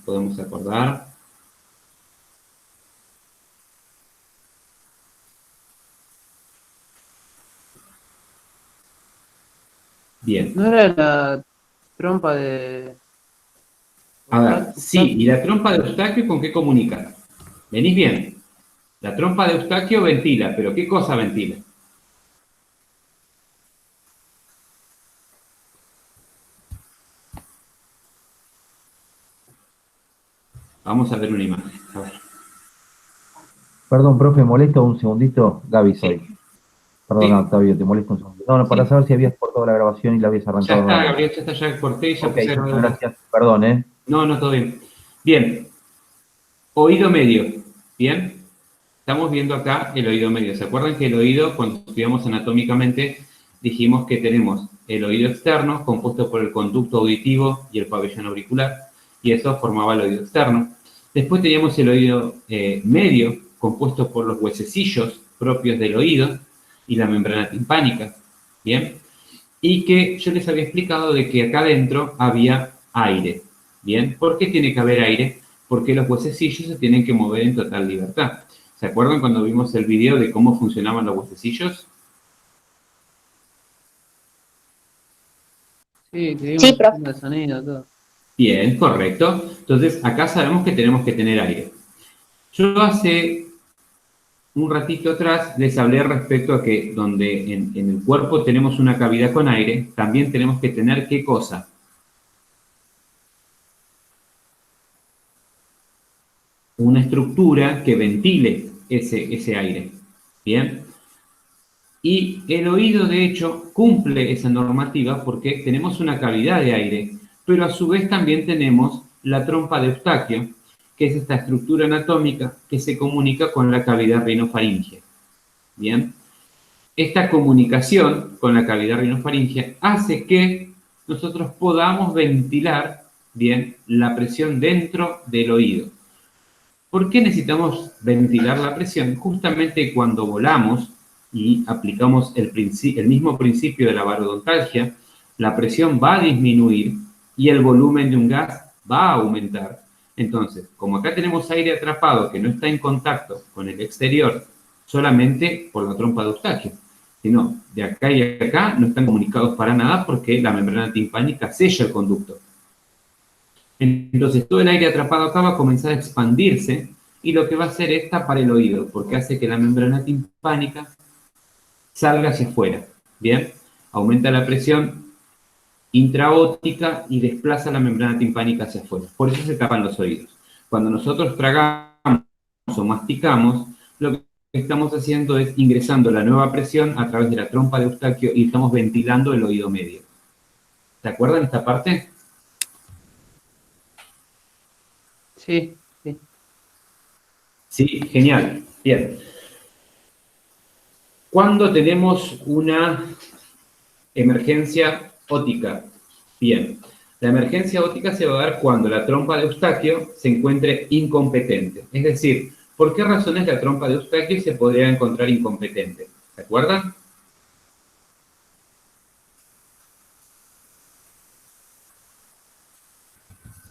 podemos acordar. Bien. ¿No era la trompa de A ver, sí, ¿y Eustaquio? la trompa de Eustaquio con qué comunica? ¿Venís bien? La trompa de Eustaquio ventila, pero ¿qué cosa ventila? Vamos a ver una imagen. A ver. Perdón, profe, molesto un segundito. Gaby soy. Sí, Perdón, sí, Octavio, te molesto un segundo. No, no, para sí. saber si habías cortado la grabación y la habías Ya arrancado está, nuevamente. Gabriel, ya está, ya corté y ya Ok, puse a muchas grabar. gracias. Perdón, ¿eh? No, no, todo bien. Bien, oído medio. Bien, estamos viendo acá el oído medio. ¿Se acuerdan que el oído, cuando estudiamos anatómicamente, dijimos que tenemos el oído externo, compuesto por el conducto auditivo y el pabellón auricular, y eso formaba el oído externo. Después teníamos el oído medio, compuesto por los huesecillos propios del oído y la membrana timpánica. Bien, y que yo les había explicado de que acá adentro había aire. ¿Bien? ¿Por qué tiene que haber aire? Porque los huesecillos se tienen que mover en total libertad. ¿Se acuerdan cuando vimos el video de cómo funcionaban los huesecillos? Sí, que Sí, vimos profe. haciendo el sonido, todo. Bien, correcto. Entonces, acá sabemos que tenemos que tener aire. Yo hace un ratito atrás les hablé respecto a que donde en el cuerpo tenemos una cavidad con aire, también tenemos que tener ¿qué cosa? Una estructura que ventile ese aire. Bien. Y el oído, de hecho, cumple esa normativa porque tenemos una cavidad de aire, pero a su vez también tenemos la trompa de Eustaquio, que es esta estructura anatómica que se comunica con la cavidad rinofaringea. Bien. Esta comunicación con la cavidad rinofaringea hace que nosotros podamos ventilar bien la presión dentro del oído. ¿Por qué necesitamos ventilar la presión? Justamente cuando volamos y aplicamos el mismo principio de la barodontalgia, la presión va a disminuir y el volumen de un gas va a aumentar. Entonces, como acá tenemos aire atrapado que no está en contacto con el exterior solamente por la trompa de Eustaquio, sino de acá y acá no están comunicados para nada porque la membrana timpánica sella el conducto. Entonces todo el aire atrapado acá va a comenzar a expandirse y lo que va a hacer es tapar el oído, porque hace que la membrana timpánica salga hacia afuera. Bien, aumenta la presión intraóptica y desplaza la membrana timpánica hacia afuera. Por eso se tapan los oídos. Cuando nosotros tragamos o masticamos, lo que estamos haciendo es ingresando la nueva presión a través de la trompa de Eustaquio y estamos ventilando el oído medio. ¿Se acuerdan esta parte? Sí, sí. Sí, genial. Bien. ¿Cuándo tenemos una emergencia óptica? Bien, la emergencia óptica se va a dar cuando la trompa de Eustaquio se encuentre incompetente. Es decir, ¿por qué razones la trompa de Eustaquio se podría encontrar incompetente? ¿Se acuerdan?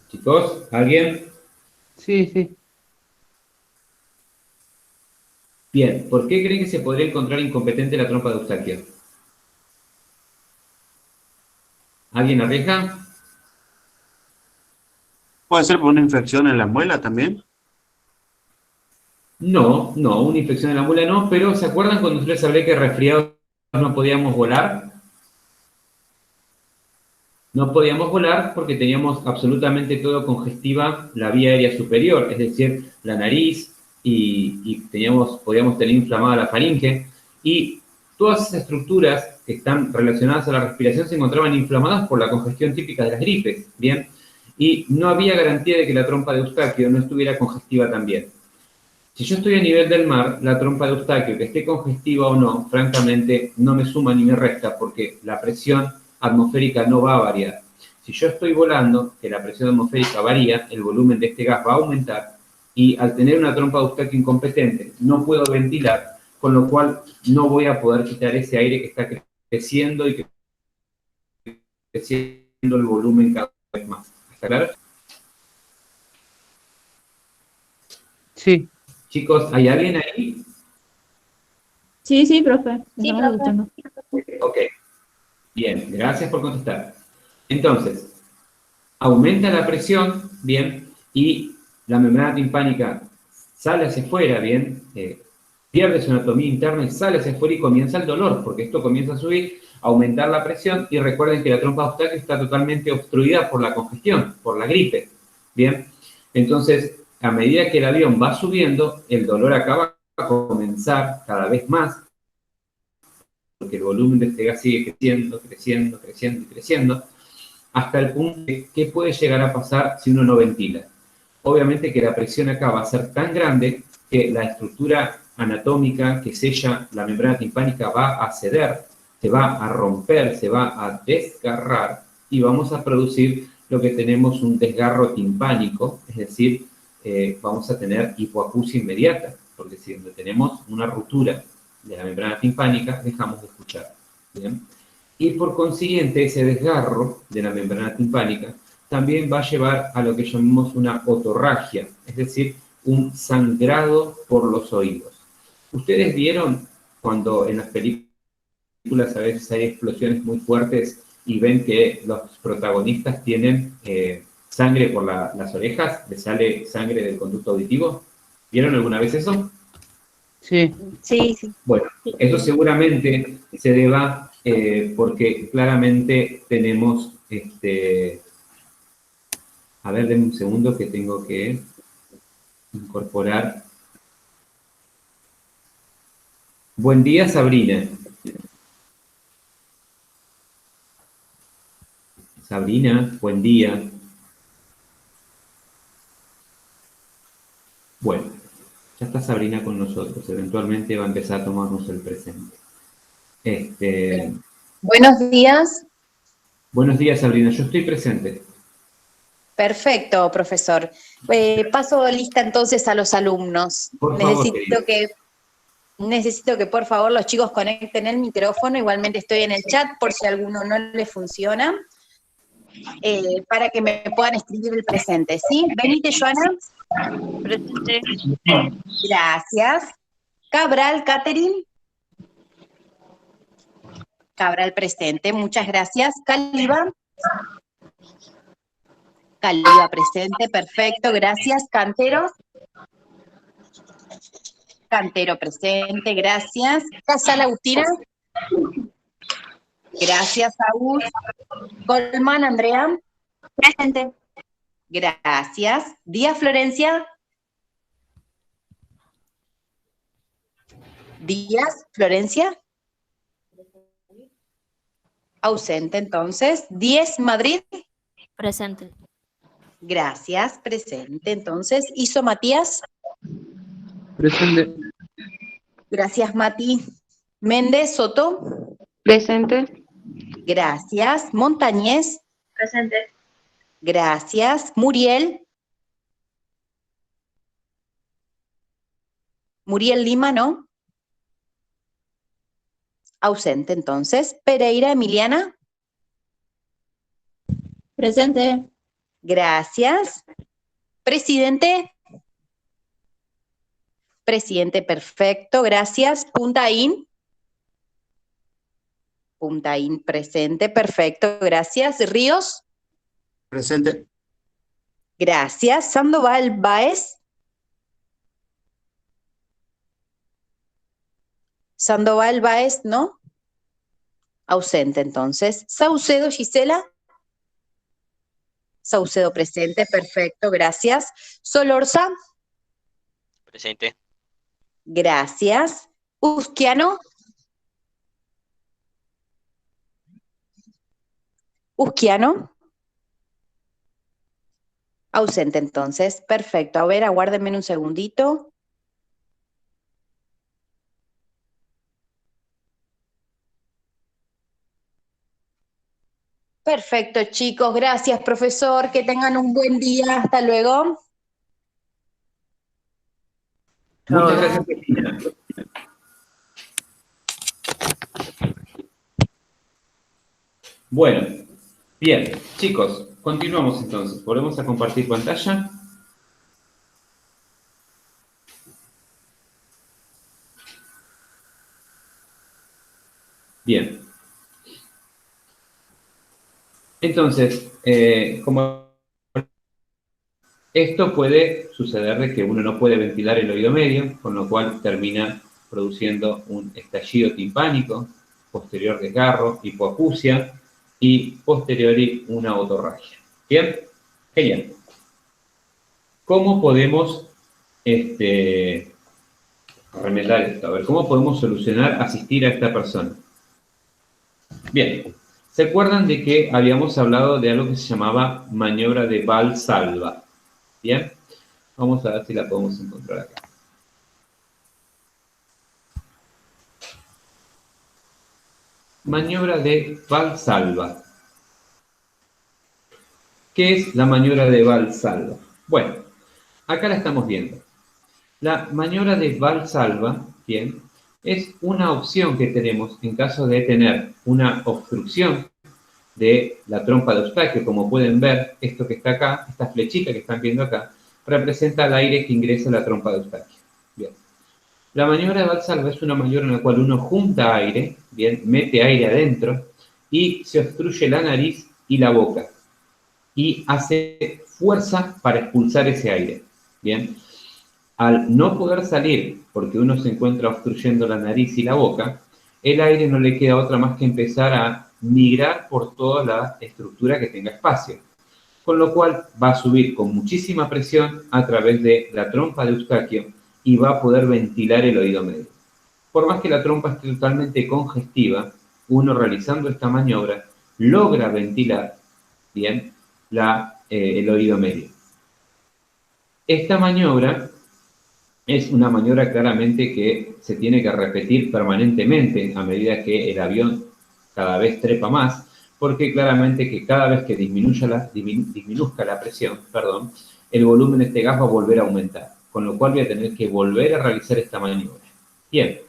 Chicos, ¿alguien? Sí, sí. Bien, ¿por qué creen que se podría encontrar incompetente la trompa de Eustaquio? ¿Alguien arriesga? Puede ser por una infección en la muela también. No, no, una infección de la muela no, pero ¿se acuerdan cuando les hablé que resfriados no podíamos volar? No podíamos volar porque teníamos absolutamente todo congestiva la vía aérea superior, es decir, la nariz y podíamos tener inflamada la faringe y todas esas estructuras que están relacionadas a la respiración se encontraban inflamadas por la congestión típica de las gripes, ¿bien? Y no había garantía de que la trompa de Eustaquio no estuviera congestiva también. Si yo estoy a nivel del mar, la trompa de Eustaquio, que esté congestiva o no, francamente no me suma ni me resta porque la presión atmosférica no va a variar. Si yo estoy volando, que la presión atmosférica varía, el volumen de este gas va a aumentar y al tener una trompa de Eustaquio incompetente no puedo ventilar, con lo cual no voy a poder quitar ese aire que está creciendo y creciendo el volumen cada vez más. ¿Está claro? Sí, Chicos, ¿hay alguien ahí? Sí, profe. Estamos escuchando. Ok, bien, gracias por contestar. Entonces, aumenta la presión, bien, y la membrana timpánica sale hacia afuera, bien, pierde su anatomía interna y sale hacia afuera y comienza el dolor, porque esto comienza a subir, a aumentar la presión, y recuerden que la trompa de Eustaquio está totalmente obstruida por la congestión, por la gripe, bien. Entonces, a medida que el avión va subiendo, el dolor acaba a comenzar cada vez más, porque el volumen de este gas sigue creciendo, creciendo, creciendo y creciendo, hasta el punto de qué puede llegar a pasar si uno no ventila. Obviamente que la presión acá va a ser tan grande que la estructura anatómica que sella la membrana timpánica va a ceder, se va a romper, se va a desgarrar y vamos a producir lo que tenemos un desgarro timpánico, es decir, vamos a tener hipoacusia inmediata, porque si tenemos una ruptura de la membrana timpánica, dejamos de escuchar. ¿Bien? Y por consiguiente, ese desgarro de la membrana timpánica también va a llevar a lo que llamamos una otorragia, es decir, un sangrado por los oídos. ¿Ustedes vieron cuando en las películas a veces hay explosiones muy fuertes y ven que los protagonistas tienen sangre por las orejas, les sale sangre del conducto auditivo? ¿Vieron alguna vez eso? sí, Sí. Bueno, eso seguramente se deba porque claramente tenemos, a ver, denme un segundo que tengo que incorporar. Buen día, Sabrina. Sabrina, buen día. Bueno, ya está Sabrina con nosotros. Eventualmente va a empezar a tomarnos el presente. Buenos días. Buenos días, Sabrina. Yo estoy presente. Perfecto, profesor. Paso lista entonces a los alumnos. Por favor, Necesito que por favor los chicos conecten el micrófono. Igualmente estoy en el chat por si a alguno no les funciona. Para que me puedan escribir el presente, ¿sí? Benite, Joana. Presente. Gracias. Cabral, Catherine. Cabral, presente. Muchas gracias. Caliba. Caliba, presente. Perfecto. Gracias. Cantero. Cantero, presente. Gracias. Casal, Agustina. Gracias, Saúl. Colman, Andrea. Presente. Gracias. Díaz, Florencia. Díaz, Florencia. Ausente, entonces. 10, Madrid. Presente. Gracias, presente. Entonces, Iso, Matías. presente. Gracias, Mati. Méndez, Soto. Presente. Gracias. Montañez. Presente. Gracias. Muriel. Muriel Lima, ¿no? Ausente, entonces. Pereira, Emiliana. Presente. Gracias. Presidente. Presidente, perfecto. Gracias. Puntaín. Puntaín, presente. Perfecto. Gracias. Ríos. Presente. Gracias. Sandoval Baez. Sandoval Baez, ¿no? Ausente, entonces. Saucedo Gisela. Saucedo presente, perfecto, gracias. Solorza. Presente. Gracias. Usquiano. Usquiano. Ausente, entonces. Perfecto. A ver, aguárdenme un segundito. Perfecto, chicos. Gracias, profesor. Que tengan un buen día. Hasta luego. Muchas gracias, Cristina. Bueno, bien, chicos, continuamos entonces. Volvemos a compartir pantalla. Entonces, como esto puede suceder de que uno no puede ventilar el oído medio, con lo cual termina produciendo un estallido timpánico, posterior desgarro, hipoacusia y posteriori una otorragia. ¿Bien? Genial. ¿Cómo podemos remediar esto? A ver, ¿cómo podemos solucionar, asistir a esta persona? Bien, ¿se acuerdan de que habíamos hablado de algo que se llamaba maniobra de Valsalva? Bien, vamos a ver si la podemos encontrar acá. Maniobra de Valsalva. ¿Qué es la maniobra de Valsalva? Bueno, acá la estamos viendo. La maniobra de Valsalva, bien, es una opción que tenemos en caso de tener una obstrucción de la trompa de Eustaquio. Como pueden ver, esto que está acá, esta flechita que están viendo acá, representa el aire que ingresa a la trompa de Eustaquio. Bien. La maniobra de Valsalva es una maniobra en la cual uno junta aire, bien, mete aire adentro y se obstruye la nariz y la boca y hace fuerza para expulsar ese aire. Bien. Al no poder salir, porque uno se encuentra obstruyendo la nariz y la boca, el aire no le queda otra más que empezar a migrar por toda la estructura que tenga espacio. Con lo cual va a subir con muchísima presión a través de la trompa de Eustaquio y va a poder ventilar el oído medio. Por más que la trompa esté totalmente congestiva, uno realizando esta maniobra logra ventilar bien el oído medio. Esta maniobra es una maniobra claramente que se tiene que repetir permanentemente a medida que el avión cada vez trepa más, porque claramente que cada vez que disminuzca la presión, el volumen de este gas va a volver a aumentar, con lo cual voy a tener que volver a realizar esta maniobra. Bien,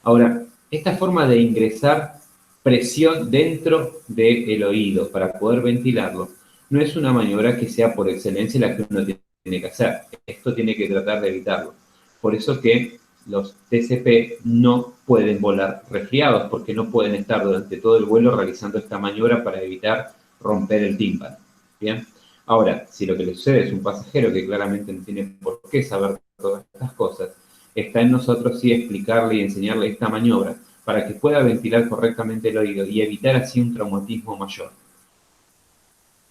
ahora, esta forma de ingresar presión dentro del oído para poder ventilarlo no es una maniobra que sea por excelencia la que uno tiene que hacer. Esto tiene que tratar de evitarlo. Por eso que los TCP no pueden volar resfriados, porque no pueden estar durante todo el vuelo realizando esta maniobra para evitar romper el tímpano. Bien. Ahora, si lo que le sucede es un pasajero que claramente no tiene por qué saber todas estas cosas, está en nosotros sí explicarle y enseñarle esta maniobra para que pueda ventilar correctamente el oído y evitar así un traumatismo mayor.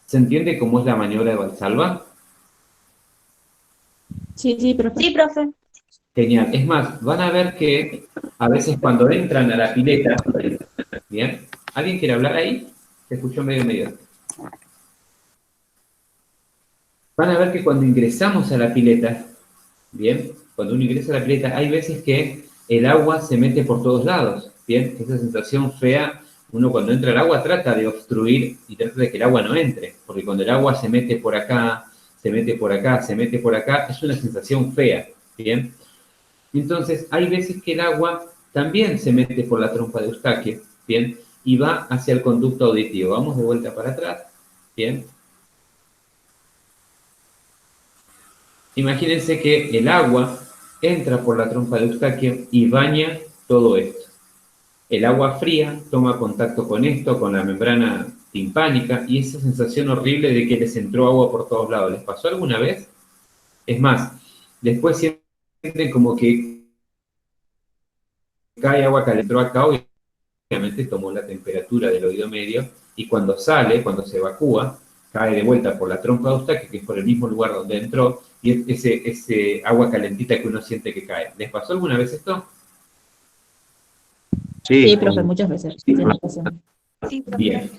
¿Se entiende cómo es la maniobra de Valsalva? Sí, profe. Sí, profe. Genial. Es más, van a ver que a veces cuando entran a la pileta, ¿bien? ¿Alguien quiere hablar ahí? Se escuchó medio. Van a ver que cuando ingresamos a la pileta, ¿bien? Cuando uno ingresa a la pileta, hay veces que el agua se mete por todos lados, ¿bien? Esa sensación fea, uno cuando entra al agua trata de obstruir y trata de que el agua no entre, porque cuando el agua se mete por acá, se mete por acá, se mete por acá, es una sensación fea, ¿bien? Entonces, hay veces que el agua también se mete por la trompa de Eustaquio, ¿bien? Y va hacia el conducto auditivo. Vamos de vuelta para atrás, ¿bien? Imagínense que el agua entra por la trompa de Eustaquio y baña todo esto. El agua fría toma contacto con esto, con la membrana timpánica, y esa sensación horrible de que les entró agua por todos lados. ¿Les pasó alguna vez? Es más, después sienten como que cae agua que entró acá, obviamente tomó la temperatura del oído medio, y cuando sale, cuando se evacúa, cae de vuelta por la trompa de Eustaquio, que es por el mismo lugar donde entró, y es ese agua calentita que uno siente que cae. ¿Les pasó alguna vez esto? Sí, profe, muchas veces. Sí, profe. Bien.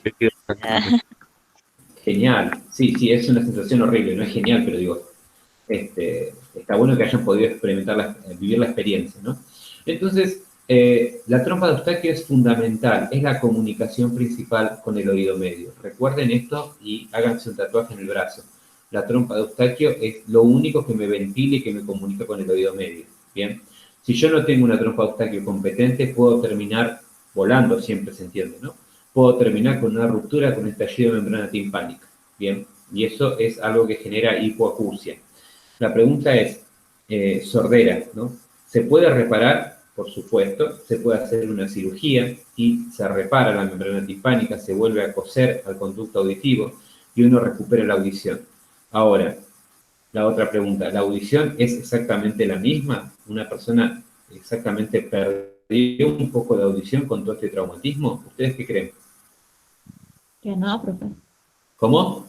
Genial. Sí, es una sensación horrible, no es genial, pero digo, está bueno que hayan podido experimentar, vivir la experiencia, ¿no? Entonces, la trompa de Eustaquio es fundamental, es la comunicación principal con el oído medio. Recuerden esto y háganse un tatuaje en el brazo. La trompa de Eustaquio es lo único que me ventila y que me comunica con el oído medio. Bien. Si yo no tengo una trompa de Eustaquio competente, puedo terminar volando, siempre se entiende, ¿no? Puedo terminar con una ruptura, con un estallido de membrana timpánica. Bien. Y eso es algo que genera hipoacusia. La pregunta es, sordera, ¿no? ¿Se puede reparar? por supuesto, se puede hacer una cirugía y se repara la membrana timpánica, se vuelve a coser al conducto auditivo y uno recupera la audición. Ahora, la otra pregunta, ¿la audición es exactamente la misma? ¿Una persona exactamente perdió un poco de audición con todo este traumatismo? ¿Ustedes qué creen? Que no, profe. ¿Cómo?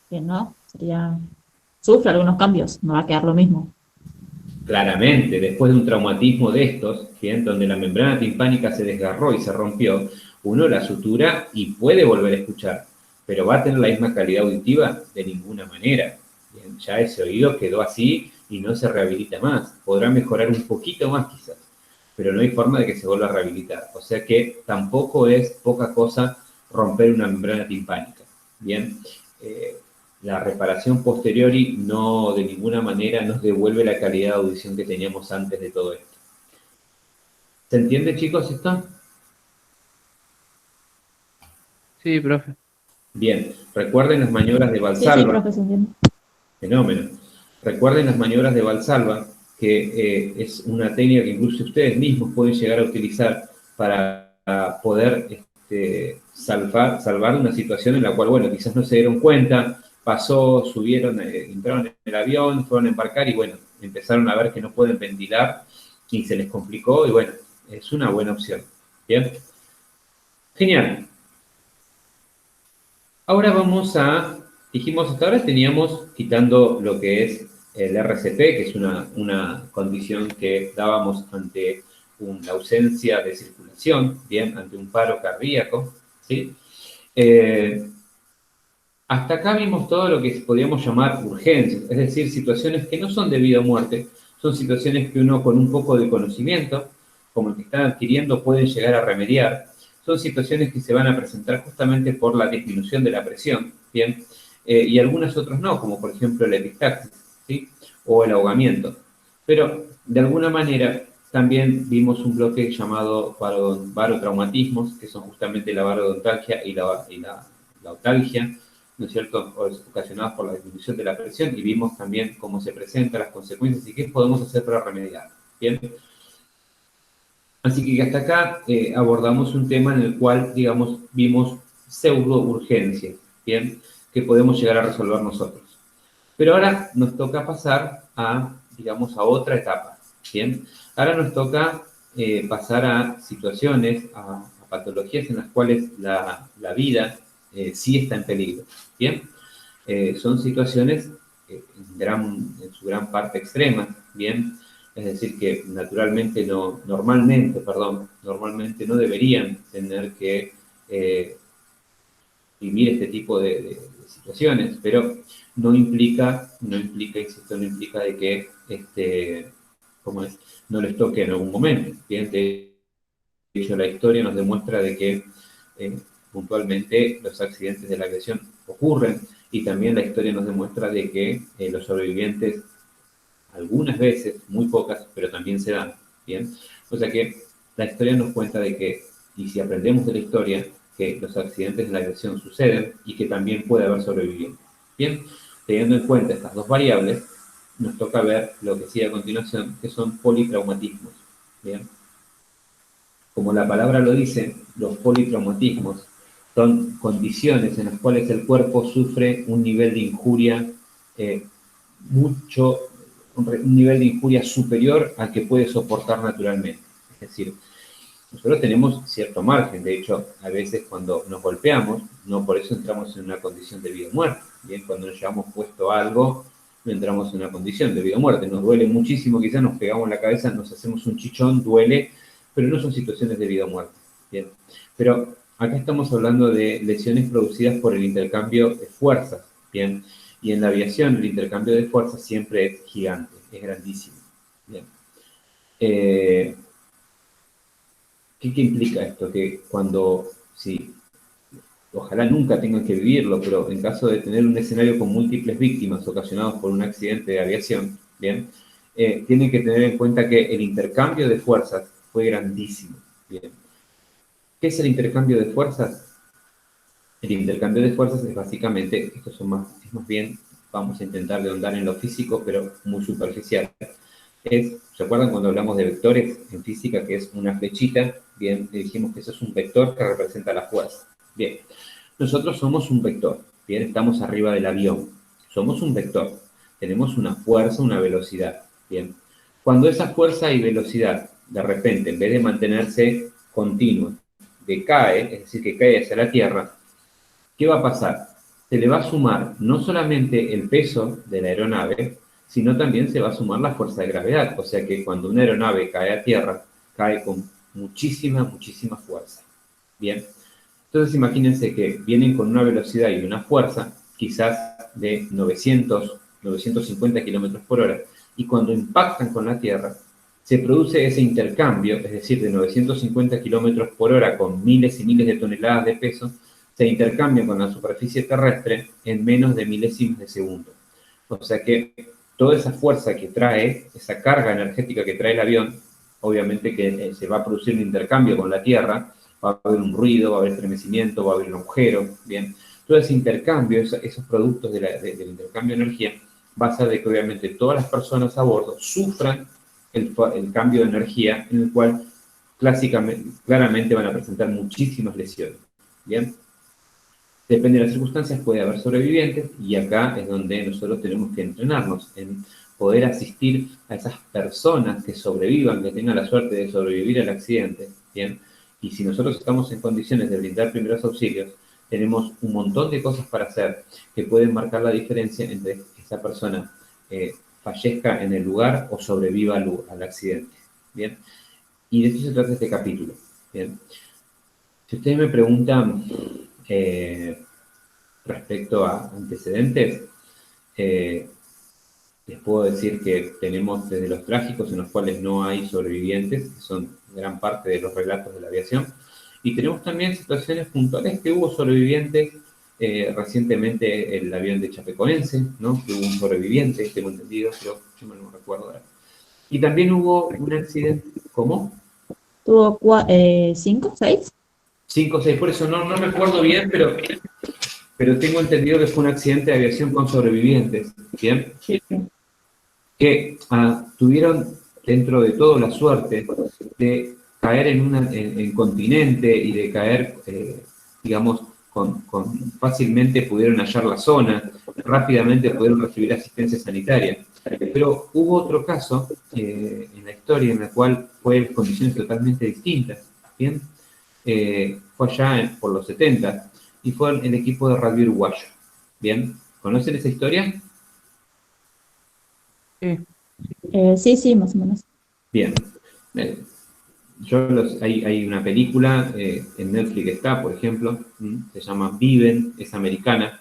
Que no. Sería. Sufre algunos cambios, no va a quedar lo mismo. Claramente, después de un traumatismo de estos, ¿bien? Donde la membrana timpánica se desgarró y se rompió, uno la sutura y puede volver a escuchar, pero ¿va a tener la misma calidad auditiva? De ninguna manera. Bien, ya ese oído quedó así y no se rehabilita más. Podrá mejorar un poquito más quizás, pero no hay forma de que se vuelva a rehabilitar. O sea que tampoco es poca cosa romper una membrana timpánica. Bien, la reparación posteriori no, de ninguna manera, nos devuelve la calidad de audición que teníamos antes de todo esto. ¿Se entiende, chicos, esto? Sí, profe. Bien, recuerden las maniobras de Sí, Valsalva. profe, se entiende. Fenómeno. Recuerden las maniobras de Valsalva, que es una técnica que incluso ustedes mismos pueden llegar a utilizar para poder salvar una situación en la cual, bueno, quizás no se dieron cuenta, pasó, subieron, entraron en el avión, fueron a embarcar y, bueno, empezaron a ver que no pueden ventilar y se les complicó y, bueno, es una buena opción. ¿Bien? Genial. Ahora vamos a, dijimos hasta ahora teníamos, quitando lo que es el RCP, que es una condición que dábamos ante la ausencia de circulación, bien, ante un paro cardíaco, ¿sí? Hasta acá vimos todo lo que podríamos llamar urgencias, es decir, situaciones que no son de vida o muerte, son situaciones que uno con un poco de conocimiento, como el que están adquiriendo, pueden llegar a remediar. Son situaciones que se van a presentar justamente por la disminución de la presión, ¿bien? Y algunas otras no, como por ejemplo la epistaxis, ¿sí? O el ahogamiento. Pero, de alguna manera, también vimos un bloque llamado barotraumatismos, que son justamente la barodontalgia y la otalgia, ¿no es cierto?, ocasionadas por la disminución de la presión, y vimos también cómo se presentan las consecuencias y qué podemos hacer para remediar. ¿Bien? Así que hasta acá abordamos un tema en el cual, digamos, vimos pseudo-urgencias, ¿bien?, que podemos llegar a resolver nosotros. Pero ahora nos toca pasar a, digamos, a otra etapa, ¿bien? Ahora nos toca pasar a situaciones, a patologías en las cuales la vida sí está en peligro, ¿bien? Son situaciones en su gran parte extremas, ¿bien? Es decir, que normalmente no deberían tener que vivir este tipo de situaciones, pero no implica, insisto, no implica de que, no les toque en algún momento, ¿bien? De hecho, la historia nos demuestra de que puntualmente los accidentes de la aviación ocurren y también la historia nos demuestra de que los sobrevivientes, algunas veces, muy pocas, pero también se dan, ¿bien? O sea que la historia nos cuenta de que, y si aprendemos de la historia, que los accidentes de la aviación suceden y que también puede haber sobrevivientes, ¿bien? Teniendo en cuenta estas dos variables, nos toca ver lo que sigue a continuación, que son politraumatismos, ¿bien? Como la palabra lo dice, los politraumatismos son condiciones en las cuales el cuerpo sufre un nivel de injuria un nivel de injuria superior al que puede soportar naturalmente. Es decir, nosotros tenemos cierto margen, de hecho, a veces cuando nos golpeamos, no por eso entramos en una condición de vida o muerte. Bien, cuando nos llevamos puesto algo, no entramos en una condición de vida o muerte. Nos duele muchísimo, quizás nos pegamos la cabeza, nos hacemos un chichón, duele, pero no son situaciones de vida o muerte. Bien, pero acá estamos hablando de lesiones producidas por el intercambio de fuerzas. Bien, y en la aviación el intercambio de fuerzas siempre es gigante, es grandísimo. Bien. ¿Qué implica esto? Que ojalá nunca tengan que vivirlo, pero en caso de tener un escenario con múltiples víctimas ocasionados por un accidente de aviación, ¿bien? Tienen que tener en cuenta que el intercambio de fuerzas fue grandísimo, ¿bien? ¿Qué es el intercambio de fuerzas? El intercambio de fuerzas es básicamente, es más bien, vamos a intentar de ahondar en lo físico, pero muy superficial. ¿se acuerdan cuando hablamos de vectores en física, que es una flechita? Bien, dijimos que eso es un vector que representa la fuerza. Bien, nosotros somos un vector, bien, estamos arriba del avión, somos un vector, tenemos una fuerza, una velocidad, bien. Cuando esa fuerza y velocidad, de repente, en vez de mantenerse continua, decae, es decir, que cae hacia la Tierra, ¿qué va a pasar? Se le va a sumar no solamente el peso de la aeronave, sino también se va a sumar la fuerza de gravedad. O sea que cuando una aeronave cae a tierra, cae con muchísima, muchísima fuerza. Bien. Entonces imagínense que vienen con una velocidad y una fuerza, quizás de 900, 950 kilómetros por hora, y cuando impactan con la Tierra, se produce ese intercambio, es decir, de 950 kilómetros por hora con miles y miles de toneladas de peso, se intercambian con la superficie terrestre en menos de milésimas de segundo. O sea que toda esa fuerza que trae, esa carga energética que trae el avión, obviamente que se va a producir un intercambio con la Tierra, va a haber un ruido, va a haber estremecimiento, va a haber un agujero, ¿bien? Todo ese intercambio, esos productos del intercambio de energía, va a hacer de que obviamente todas las personas a bordo sufran el cambio de energía, en el cual claramente van a presentar muchísimas lesiones, ¿bien? Depende de las circunstancias, puede haber sobrevivientes, y acá es donde nosotros tenemos que entrenarnos en poder asistir a esas personas que sobrevivan, que tengan la suerte de sobrevivir al accidente, ¿bien? Y si nosotros estamos en condiciones de brindar primeros auxilios, tenemos un montón de cosas para hacer que pueden marcar la diferencia entre esa persona fallezca en el lugar o sobreviva al accidente, ¿bien? Y de esto se trata este capítulo, ¿bien? Si ustedes me preguntan respecto a antecedentes, les puedo decir que tenemos desde los trágicos, en los cuales no hay sobrevivientes, que son gran parte de los relatos de la aviación, y tenemos también situaciones puntuales que hubo sobrevivientes, recientemente el avión de Chapecoense, ¿no? Que hubo un sobreviviente, tengo entendido, pero yo no recuerdo ahora. Y también hubo un accidente, ¿cómo? ¿Tuvo 5, 6? 5 o 6, por eso no me acuerdo bien, pero tengo entendido que fue un accidente de aviación con sobrevivientes, ¿bien? Sí. Que tuvieron dentro de todo la suerte de caer en continente y de caer, digamos, fácilmente pudieron hallar la zona, rápidamente pudieron recibir asistencia sanitaria. Pero hubo otro caso en la historia en la cual fue en condiciones totalmente distintas, ¿bien? Fue allá por los 70 y fue el equipo de rugby uruguayo, ¿bien? ¿Conocen esa historia? Sí, sí, más o menos. Bien. Hay una película en Netflix está, por ejemplo, se llama Viven, es americana,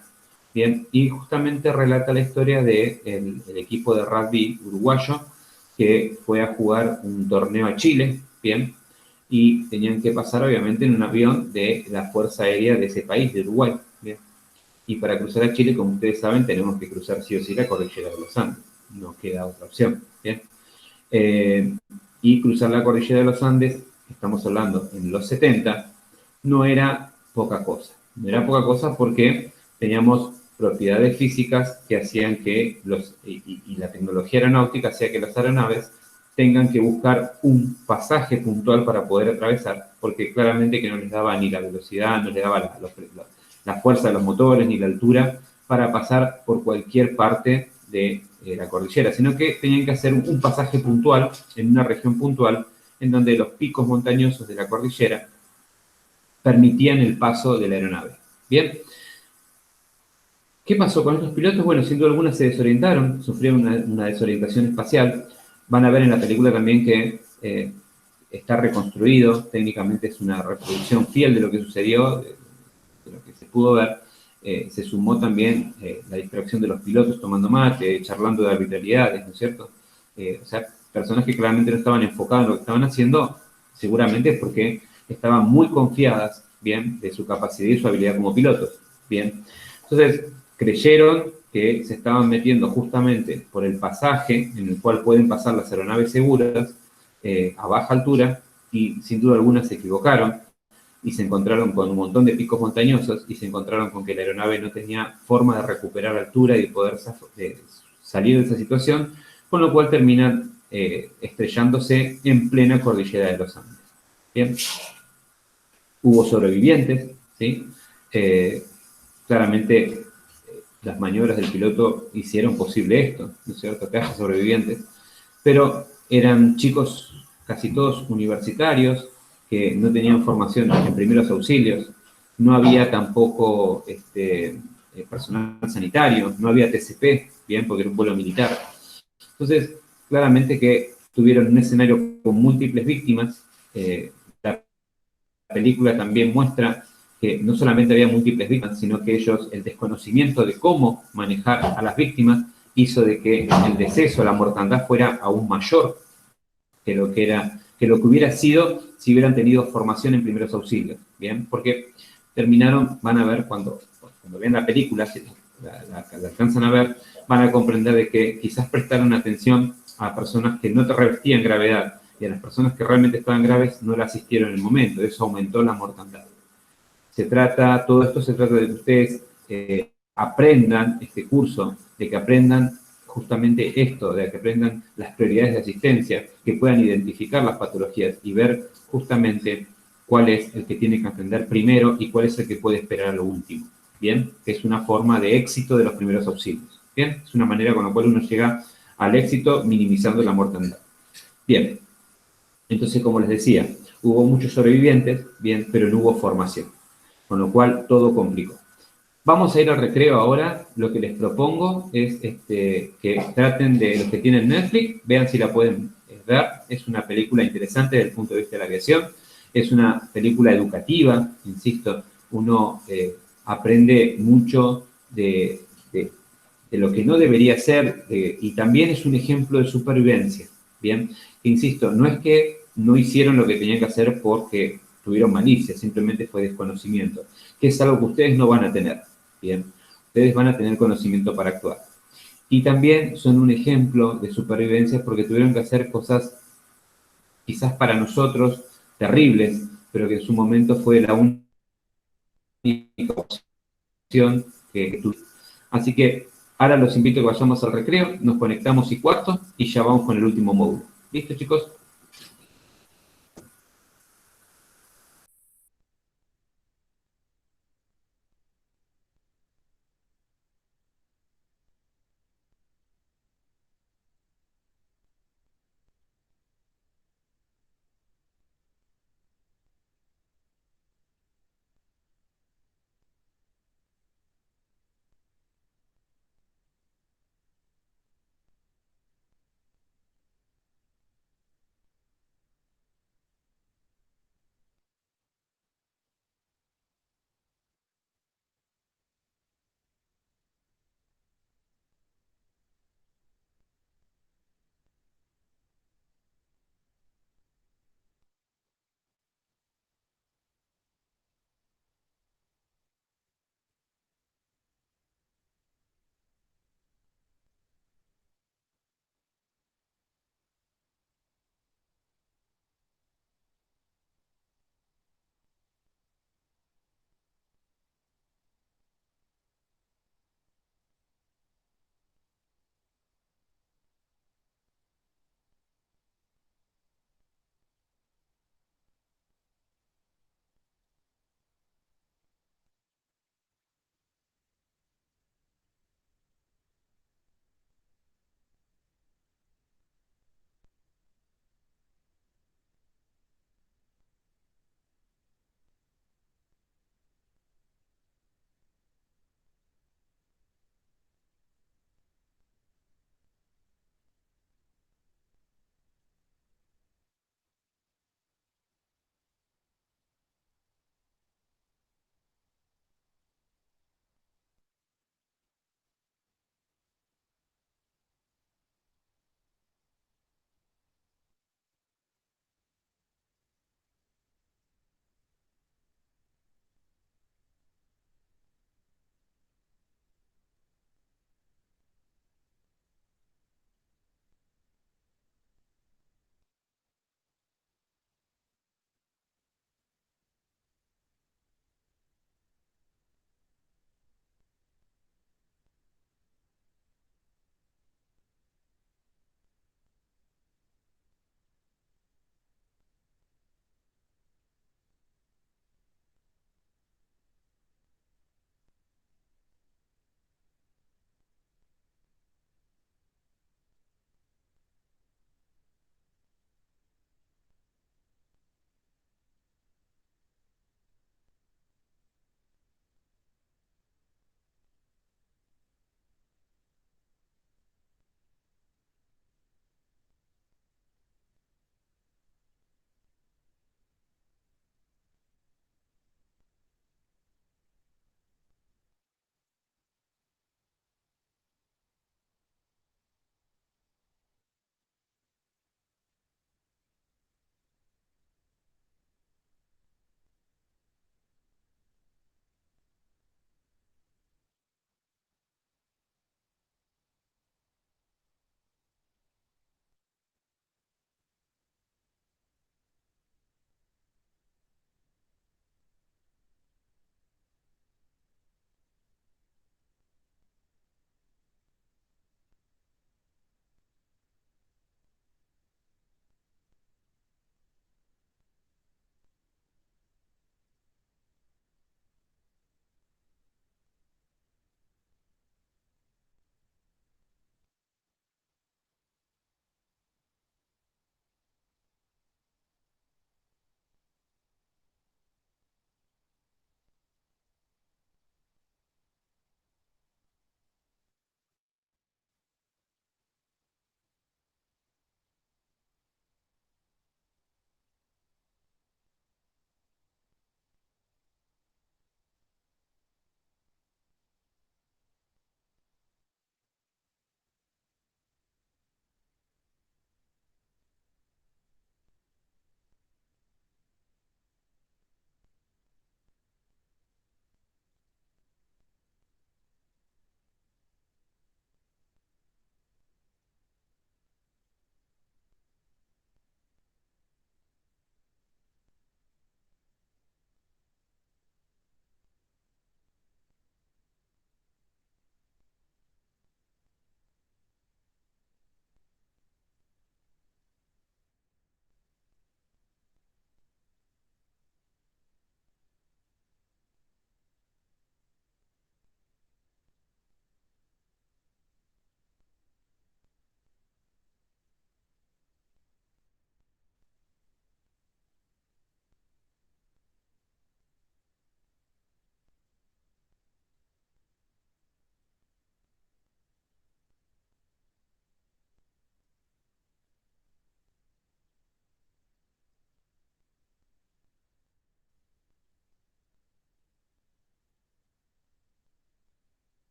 bien, y justamente relata la historia del equipo de rugby uruguayo que fue a jugar un torneo a Chile, bien, y tenían que pasar obviamente en un avión de la Fuerza Aérea de ese país, de Uruguay, bien. Y para cruzar a Chile, como ustedes saben, tenemos que cruzar sí o sí la cordillera de los Andes, no queda otra opción, bien. Y cruzar la cordillera de los Andes, estamos hablando en los 70, no era poca cosa. No era poca cosa porque teníamos propiedades físicas que hacían que y la tecnología aeronáutica hacía que las aeronaves tengan que buscar un pasaje puntual para poder atravesar, porque claramente que no les daba ni la velocidad, no les daba la fuerza de los motores, ni la altura para pasar por cualquier parte de la cordillera, sino que tenían que hacer un pasaje puntual en una región puntual en donde los picos montañosos de la cordillera permitían el paso de la aeronave. Bien. ¿Qué pasó con estos pilotos? Bueno, sin duda alguna se desorientaron, sufrieron una desorientación espacial. Van a ver en la película también que está reconstruido, técnicamente es una reproducción fiel de lo que sucedió, de lo que se pudo ver. Se sumó también la distracción de los pilotos tomando mate, charlando de arbitrariedades, ¿no es cierto? O sea, personas que claramente no estaban enfocadas en lo que estaban haciendo, seguramente es porque estaban muy confiadas, bien, de su capacidad y su habilidad como pilotos, bien. Entonces, creyeron que se estaban metiendo justamente por el pasaje en el cual pueden pasar las aeronaves seguras a baja altura, y sin duda alguna se equivocaron, y se encontraron con un montón de picos montañosos, y se encontraron con que la aeronave no tenía forma de recuperar altura y de poder salir de esa situación, con lo cual terminan estrellándose en plena cordillera de los Andes. Bien, hubo sobrevivientes, ¿sí? Claramente las maniobras del piloto hicieron posible esto, ¿no es cierto?, que haya sobrevivientes, pero eran chicos casi todos universitarios que no tenían formación en primeros auxilios, no había tampoco personal sanitario, no había TCP, bien, porque era un vuelo militar. Entonces, claramente que tuvieron un escenario con múltiples víctimas. La película también muestra que no solamente había múltiples víctimas, sino que ellos, el desconocimiento de cómo manejar a las víctimas, hizo de que el deceso, la mortandad fuera aún mayor que lo que hubiera sido si hubieran tenido formación en primeros auxilios, ¿bien? Porque terminaron, van a ver cuando vean la película, si la alcanzan a ver, van a comprender de que quizás prestaron atención a personas que no revestían gravedad y a las personas que realmente estaban graves no la asistieron en el momento, eso aumentó la mortandad. Todo esto se trata de que ustedes aprendan este curso, de que aprendan justamente esto, de que aprendan las prioridades de asistencia, que puedan identificar las patologías y ver justamente cuál es el que tiene que atender primero y cuál es el que puede esperar a lo último. Bien, que es una forma de éxito de los primeros auxilios. Bien, es una manera con la cual uno llega al éxito minimizando la mortandad. Bien, entonces como les decía, hubo muchos sobrevivientes, bien, pero no hubo formación, con lo cual todo complicó. Vamos a ir al recreo ahora. Lo que les propongo es que traten de los que tienen Netflix, vean si la pueden ver. Es una película interesante desde el punto de vista de la aviación. Es una película educativa, insisto. Uno aprende mucho de lo que no debería ser y también es un ejemplo de supervivencia. Bien, insisto, no es que no hicieron lo que tenían que hacer porque tuvieron malicia, simplemente fue desconocimiento, que es algo que ustedes no van a tener. Bien, ustedes van a tener conocimiento para actuar. Y también son un ejemplo de supervivencia porque tuvieron que hacer cosas quizás para nosotros terribles, pero que en su momento fue la única opción que tuvimos. Así que ahora los invito a que vayamos al recreo, nos conectamos y cuarto y ya vamos con el último módulo. ¿Listo, chicos?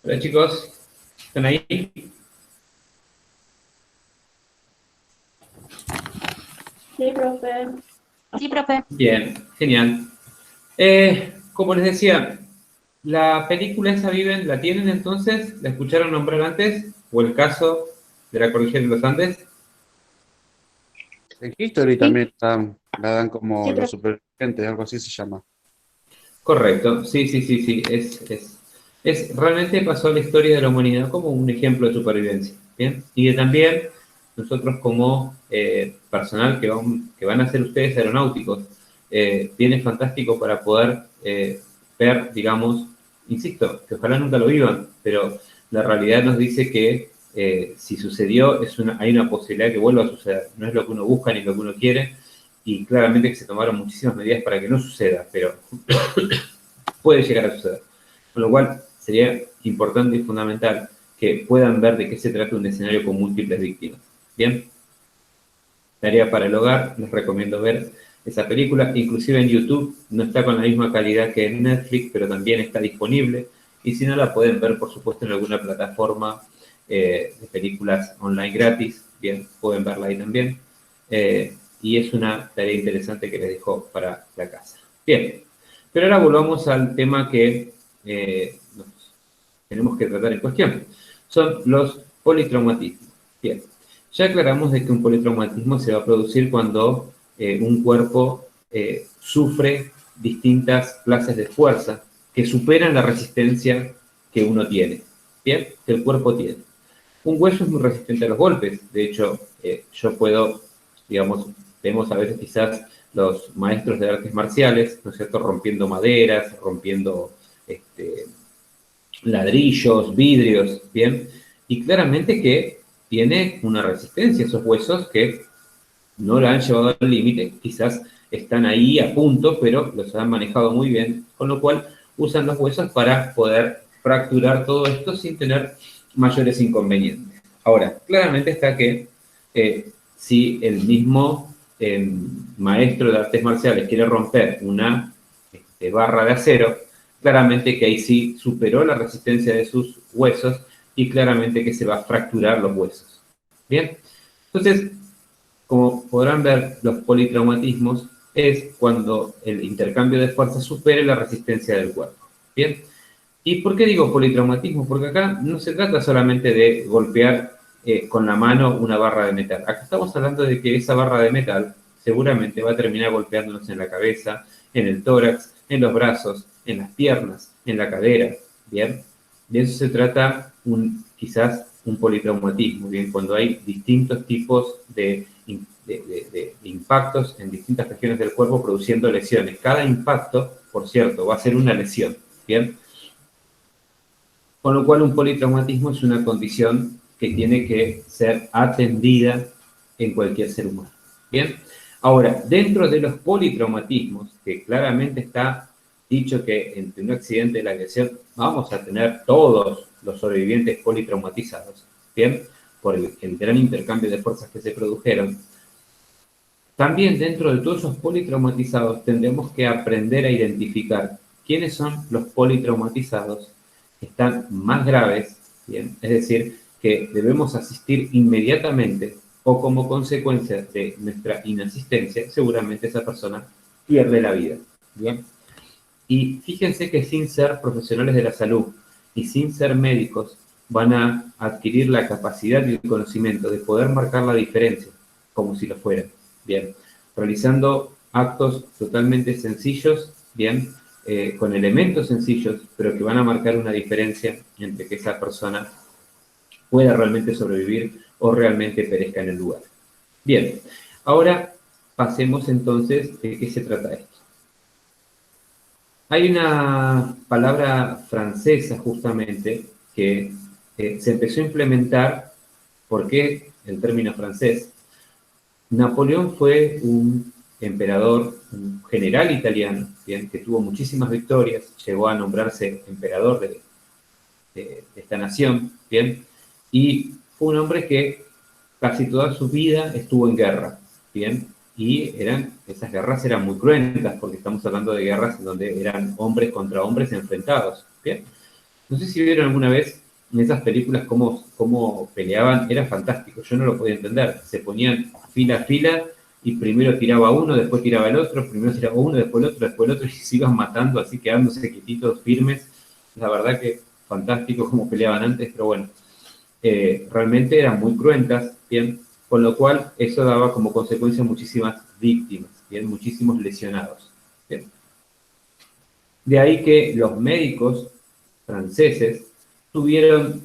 Hola chicos, ¿están ahí? Sí, profe. Sí, profe. Bien, genial. Como les decía, la película esa Viven, ¿la tienen entonces? ¿La escucharon nombrar antes? ¿O el caso de la Cordillera de los Andes? En History Sí, también la dan como sí, los profe. supervivientes, algo así se llama. Correcto, sí, sí, sí, sí. Realmente pasó a la historia de la humanidad como un ejemplo de supervivencia. ¿Bien? Y que también nosotros como personal que van a ser ustedes aeronáuticos, viene fantástico para poder ver, digamos, insisto, que ojalá nunca lo vivan, pero la realidad nos dice que si sucedió, hay una posibilidad de que vuelva a suceder. No es lo que uno busca ni lo que uno quiere, y claramente que se tomaron muchísimas medidas para que no suceda, pero puede llegar a suceder. Con lo cual, sería importante y fundamental que puedan ver de qué se trata un escenario con múltiples víctimas. Bien, tarea para el hogar, les recomiendo ver esa película, inclusive en YouTube, no está con la misma calidad que en Netflix, pero también está disponible, y si no la pueden ver, por supuesto, en alguna plataforma de películas online gratis, bien, pueden verla ahí también, y es una tarea interesante que les dejo para la casa. Bien, pero ahora volvamos al tema que nos tenemos que tratar en cuestión. Son los politraumatismos. Bien, ya aclaramos de que un politraumatismo se va a producir cuando un cuerpo sufre distintas clases de fuerza que superan la resistencia que uno tiene, bien, que el cuerpo tiene. Un hueso es muy resistente a los golpes. De hecho, yo puedo, digamos, vemos a veces quizás los maestros de artes marciales, ¿no es cierto?, rompiendo maderas, rompiendo ladrillos, vidrios, ¿bien? Y claramente que tiene una resistencia esos huesos que no la han llevado al límite, quizás están ahí a punto, pero los han manejado muy bien, con lo cual usan los huesos para poder fracturar todo esto sin tener mayores inconvenientes. Ahora, claramente está que si el mismo maestro de artes marciales quiere romper una barra de acero, claramente que ahí sí superó la resistencia de sus huesos y claramente que se va a fracturar los huesos. Bien, entonces, como podrán ver, los politraumatismos es cuando el intercambio de fuerzas supere la resistencia del cuerpo. Bien, ¿y por qué digo politraumatismo? Porque acá no se trata solamente de golpear con la mano una barra de metal. Acá estamos hablando de que esa barra de metal seguramente va a terminar golpeándonos en la cabeza, en el tórax, en los brazos, en las piernas, en la cadera. Bien, de eso se trata quizás un politraumatismo. Bien, cuando hay distintos tipos de impactos en distintas regiones del cuerpo produciendo lesiones. Cada impacto, por cierto, va a ser una lesión. Bien. Con lo cual un politraumatismo es una condición que tiene que ser atendida en cualquier ser humano. Bien, ahora, dentro de los politraumatismos, que claramente está dicho que entre un accidente de la aviación vamos a tener todos los sobrevivientes politraumatizados, bien, por el gran intercambio de fuerzas que se produjeron, también dentro de todos esos politraumatizados tendremos que aprender a identificar quiénes son los politraumatizados están más graves, ¿bien? Es decir, que debemos asistir inmediatamente o como consecuencia de nuestra inasistencia, seguramente esa persona pierde la vida, ¿bien? Y fíjense que sin ser profesionales de la salud y sin ser médicos, van a adquirir la capacidad y el conocimiento de poder marcar la diferencia, como si lo fuera, ¿bien? Realizando actos totalmente sencillos, ¿bien? Con elementos sencillos, pero que van a marcar una diferencia entre que esa persona pueda realmente sobrevivir o realmente perezca en el lugar. Bien, ahora pasemos entonces de qué se trata esto. Hay una palabra francesa justamente que se empezó a implementar. ¿Por qué el término francés? Napoleón fue un emperador, un general italiano, ¿bien? Que tuvo muchísimas victorias, llegó a nombrarse emperador de esta nación, ¿bien? Y fue un hombre que casi toda su vida estuvo en guerra, ¿bien? Y esas guerras eran muy cruentas, porque estamos hablando de guerras en donde eran hombres contra hombres enfrentados, ¿bien? No sé si vieron alguna vez en esas películas cómo peleaban, era fantástico, yo no lo podía entender. Se ponían fila a fila y primero tiraba uno, después tiraba el otro, primero tiraba uno, después el otro, y se iban matando así, quedándose quietitos, firmes. La verdad que fantástico cómo peleaban antes, pero bueno, realmente eran muy cruentas, ¿bien? Con lo cual eso daba como consecuencia muchísimas víctimas, ¿bien? Muchísimos lesionados, ¿bien? De ahí que los médicos franceses tuvieron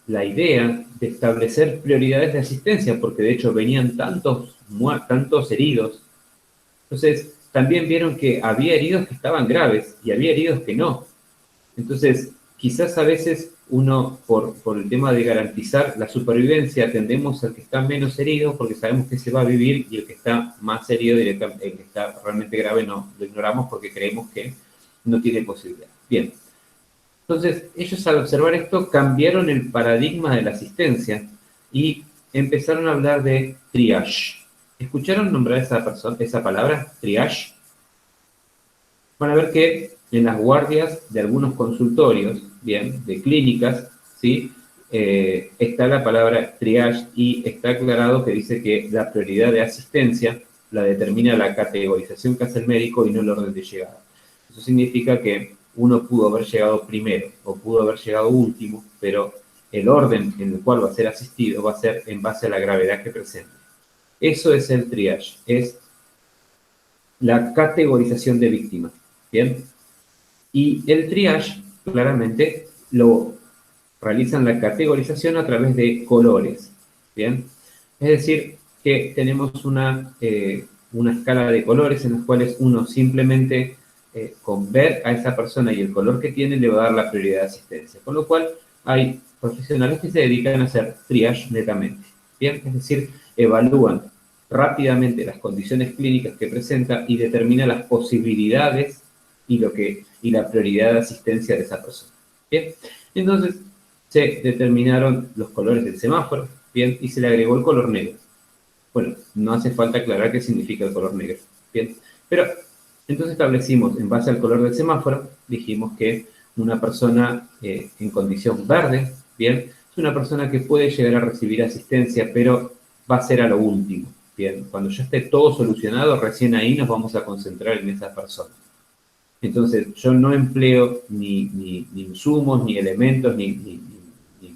la idea de establecer prioridades de asistencia, porque de hecho venían tantos heridos. Entonces, también vieron que había heridos que estaban graves y había heridos que no. Entonces, quizás a veces uno, por el tema de garantizar la supervivencia, atendemos al que está menos herido porque sabemos que se va a vivir, y el que está más herido, el que está realmente grave, no lo ignoramos porque creemos que no tiene posibilidad. Bien. Entonces, ellos al observar esto cambiaron el paradigma de la asistencia y empezaron a hablar de triage. ¿Escucharon nombrar esa palabra, triage? Van a ver que en las guardias de algunos consultorios, bien, de clínicas, ¿sí? Está la palabra triage y está aclarado que dice que la prioridad de asistencia la determina la categorización que hace el médico y no el orden de llegada. Eso significa que uno pudo haber llegado primero o pudo haber llegado último, pero el orden en el cual va a ser asistido va a ser en base a la gravedad que presenta. Eso es el triage, es la categorización de víctimas, ¿bien? Y el triage, claramente, lo realizan la categorización a través de colores, ¿bien? Es decir, que tenemos una escala de colores en las cuales uno simplemente con ver a esa persona y el color que tiene le va a dar la prioridad de asistencia. Con lo cual, hay profesionales que se dedican a hacer triage netamente, ¿bien? Es decir, evalúan rápidamente las condiciones clínicas que presenta y determinan las posibilidades y la prioridad de asistencia de esa persona, ¿bien? Entonces, se determinaron los colores del semáforo, ¿bien? Y se le agregó el color negro. Bueno, no hace falta aclarar qué significa el color negro, ¿bien? Pero entonces establecimos, en base al color del semáforo, dijimos que una persona en condición verde, ¿bien? Es una persona que puede llegar a recibir asistencia, pero va a ser a lo último, ¿bien? Cuando ya esté todo solucionado, recién ahí nos vamos a concentrar en esa persona. Entonces, yo no empleo ni insumos, ni elementos, ni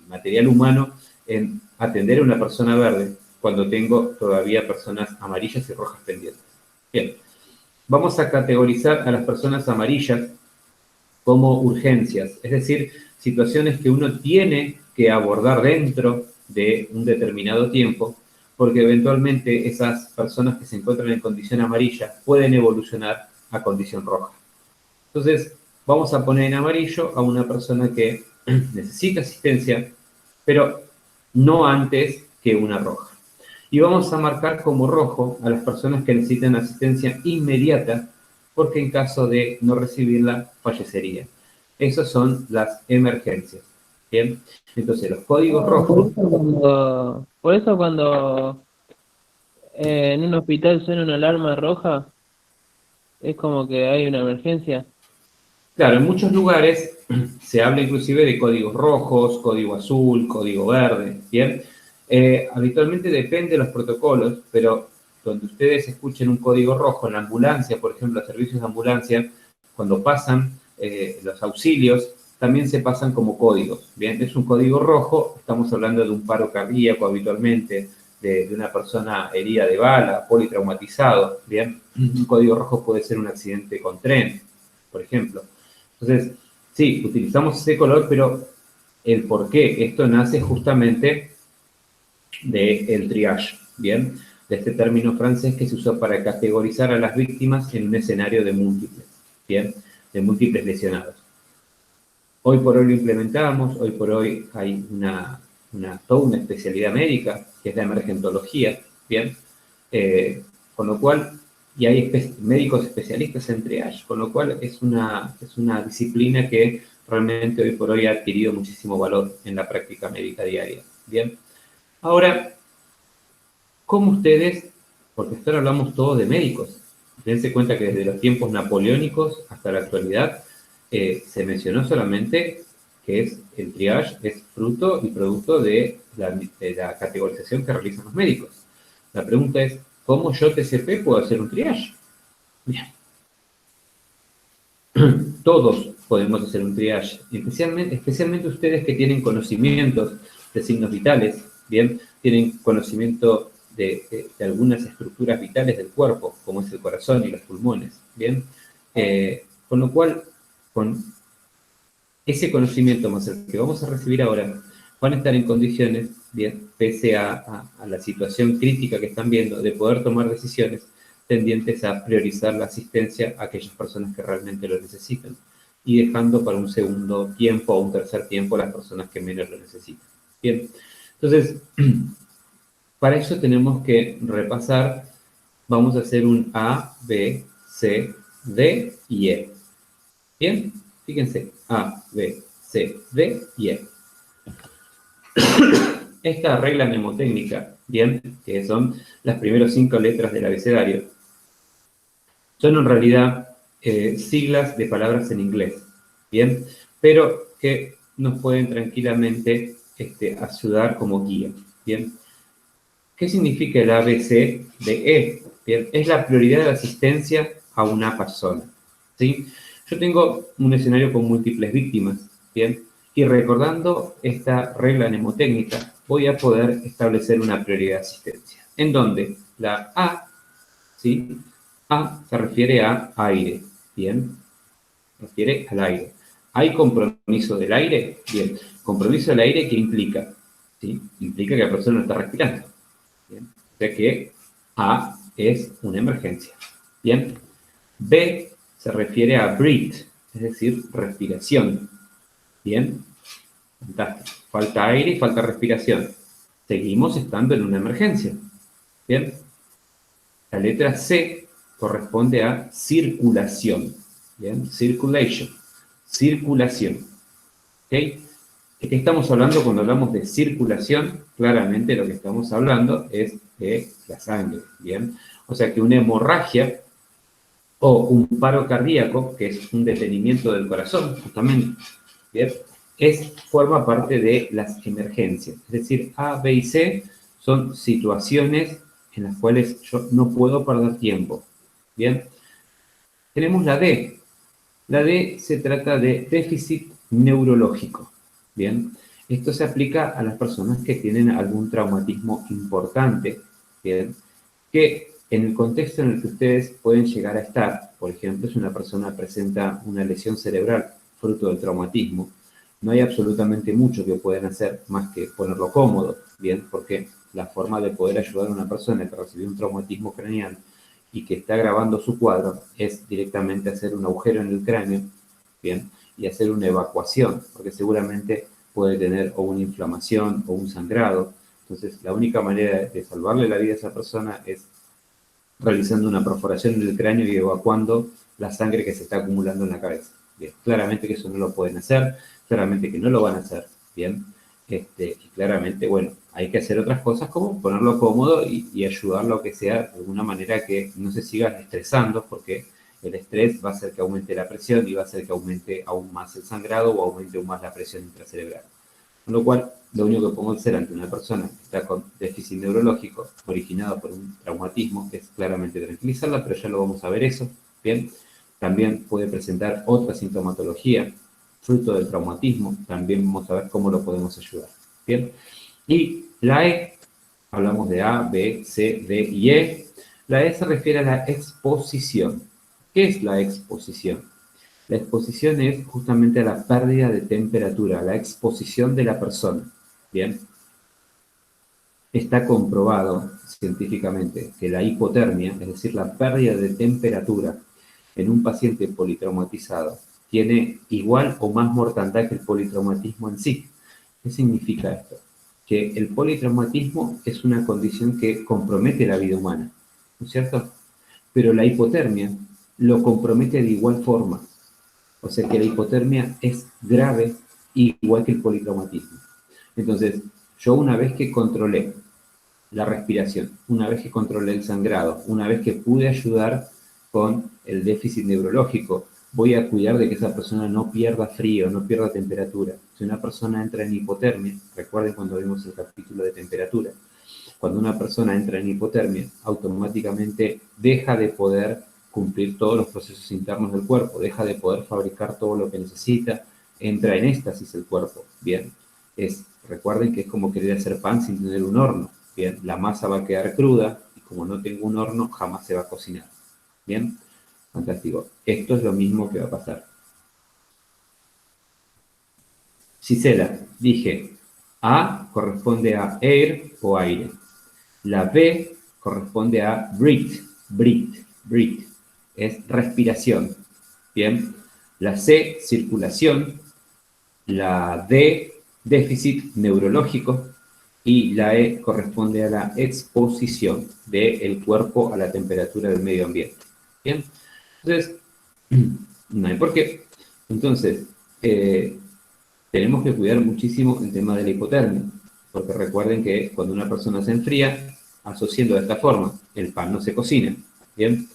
material humano en atender a una persona verde cuando tengo todavía personas amarillas y rojas pendientes. Bien. Vamos a categorizar a las personas amarillas como urgencias, es decir, situaciones que uno tiene que abordar dentro de un determinado tiempo, porque eventualmente esas personas que se encuentran en condición amarilla pueden evolucionar a condición roja. Entonces, vamos a poner en amarillo a una persona que necesita asistencia, pero no antes que una roja. Y vamos a marcar como rojo a las personas que necesitan asistencia inmediata, porque en caso de no recibirla, fallecería. Esas son las emergencias. ¿Bien? Entonces, los códigos rojos... Por eso cuando en un hospital suena una alarma roja, es como que hay una emergencia. Claro, en muchos lugares se habla inclusive de códigos rojos, código azul, código verde, ¿bien? Habitualmente depende de los protocolos, pero donde ustedes escuchen un código rojo en la ambulancia, por ejemplo, los servicios de ambulancia, cuando pasan los auxilios, también se pasan como códigos, ¿bien? Es un código rojo, estamos hablando de un paro cardíaco habitualmente, de una persona herida de bala, politraumatizado, ¿bien? Un código rojo puede ser un accidente con tren, por ejemplo. Entonces, sí, utilizamos ese color, pero el por qué, esto nace justamente del triage, ¿bien? De este término francés que se usó para categorizar a las víctimas en un escenario de múltiples, ¿bien? De múltiples lesionados. Hoy por hoy lo implementamos, hoy por hoy hay toda una especialidad médica, que es la emergentología, ¿bien? Con lo cual, y hay médicos especialistas en triage, con lo cual es una disciplina que realmente hoy por hoy ha adquirido muchísimo valor en la práctica médica diaria, ¿bien? Ahora, ¿cómo ustedes, porque hasta ahora hablamos todos de médicos, dense cuenta que desde los tiempos napoleónicos hasta la actualidad se mencionó solamente que es el triage, es fruto y producto de la categorización que realizan los médicos. La pregunta es, ¿cómo yo, TCP, puedo hacer un triage? Bien. Todos podemos hacer un triage, especialmente ustedes que tienen conocimientos de signos vitales, ¿bien? Tienen conocimiento de algunas estructuras vitales del cuerpo, como es el corazón y los pulmones, ¿bien? Con lo cual, con ese conocimiento más el que vamos a recibir ahora, van a estar en condiciones, bien, pese a la situación crítica que están viendo, de poder tomar decisiones tendientes a priorizar la asistencia a aquellas personas que realmente lo necesitan y dejando para un segundo tiempo o un tercer tiempo a las personas que menos lo necesitan. Bien, entonces, para eso tenemos que repasar, vamos a hacer un A, B, C, D y E. Bien, fíjense, A, B, C, D y E. Esta regla mnemotécnica, bien, que son las primeras 5 letras del abecedario, son en realidad siglas de palabras en inglés, ¿bien? Pero que nos pueden tranquilamente ayudar como guía, ¿bien? ¿Qué significa el ABC de E? Bien, es la prioridad de la asistencia a una persona, ¿sí? Yo tengo un escenario con múltiples víctimas, ¿bien? Y recordando esta regla mnemotécnica, voy a poder establecer una prioridad de asistencia, en donde la A, ¿sí? A se refiere a aire, ¿bien? Refiere al aire. ¿Hay compromiso del aire? Bien. Compromiso del aire, ¿qué implica? ¿Sí? Implica que la persona no está respirando. ¿Bien? O sea que A es una emergencia. Bien. B se refiere a breathe, es decir, respiración. Bien. Fantástico. Falta aire y falta respiración. Seguimos estando en una emergencia. Bien. La letra C corresponde a circulación, ¿bien? Circulation, circulación, ¿ok? ¿De qué estamos hablando cuando hablamos de circulación? Claramente lo que estamos hablando es de la sangre, ¿bien? O sea que una hemorragia o un paro cardíaco, que es un detenimiento del corazón, justamente, ¿bien? Forma parte de las emergencias, es decir, A, B y C son situaciones en las cuales yo no puedo perder tiempo. Bien, tenemos la D. La D se trata de déficit neurológico. Bien, esto se aplica a las personas que tienen algún traumatismo importante. Bien, que en el contexto en el que ustedes pueden llegar a estar, por ejemplo, si una persona presenta una lesión cerebral fruto del traumatismo, no hay absolutamente mucho que puedan hacer más que ponerlo cómodo. Bien, porque la forma de poder ayudar a una persona que recibió un traumatismo craneal y que está grabando su cuadro es directamente hacer un agujero en el cráneo, ¿bien? Y hacer una evacuación, porque seguramente puede tener o una inflamación o un sangrado. Entonces, la única manera de salvarle la vida a esa persona es realizando una perforación en el cráneo y evacuando la sangre que se está acumulando en la cabeza. Bien, claramente que eso no lo pueden hacer, claramente que no lo van a hacer, ¿bien? Y claramente, bueno, hay que hacer otras cosas como ponerlo cómodo y ayudarlo a que sea de alguna manera que no se siga estresando, porque el estrés va a hacer que aumente la presión y va a hacer que aumente aún más el sangrado o aumente aún más la presión intracerebral. Con lo cual, lo único que podemos hacer ante una persona que está con déficit neurológico originado por un traumatismo es claramente tranquilizarla, pero ya lo vamos a ver eso, ¿bien? También puede presentar otra sintomatología fruto del traumatismo, también vamos a ver cómo lo podemos ayudar, ¿bien? Y la E, hablamos de A, B, C, D y E. La E se refiere a la exposición. ¿Qué es la exposición? La exposición es justamente a la pérdida de temperatura, la exposición de la persona, ¿bien? Está comprobado científicamente que la hipotermia, es decir, la pérdida de temperatura en un paciente politraumatizado, tiene igual o más mortandad que el politraumatismo en sí. ¿Qué significa esto? Que el politraumatismo es una condición que compromete la vida humana, ¿no es cierto? Pero la hipotermia lo compromete de igual forma. O sea que la hipotermia es grave igual que el politraumatismo. Entonces, yo una vez que controlé la respiración, una vez que controlé el sangrado, una vez que pude ayudar con el déficit neurológico voy a cuidar de que esa persona no pierda frío, no pierda temperatura. Si una persona entra en hipotermia, recuerden cuando vimos el capítulo de temperatura, cuando una persona entra en hipotermia, automáticamente deja de poder cumplir todos los procesos internos del cuerpo, deja de poder fabricar todo lo que necesita, entra en éxtasis el cuerpo, bien. Recuerden que es como querer hacer pan sin tener un horno, bien. La masa va a quedar cruda y como no tengo un horno, jamás se va a cocinar, bien. Fantástico. Esto es lo mismo que va a pasar. Gisela, dije, A corresponde a air o aire. La B corresponde a breathe, es respiración. Bien. La C, circulación. La D, déficit neurológico. Y la E corresponde a la exposición del cuerpo a la temperatura del medio ambiente. Bien. Entonces, no hay por qué. Entonces, tenemos que cuidar muchísimo el tema de la hipotermia, porque recuerden que cuando una persona se enfría, asociando de esta forma, el pan no se cocina, ¿bien?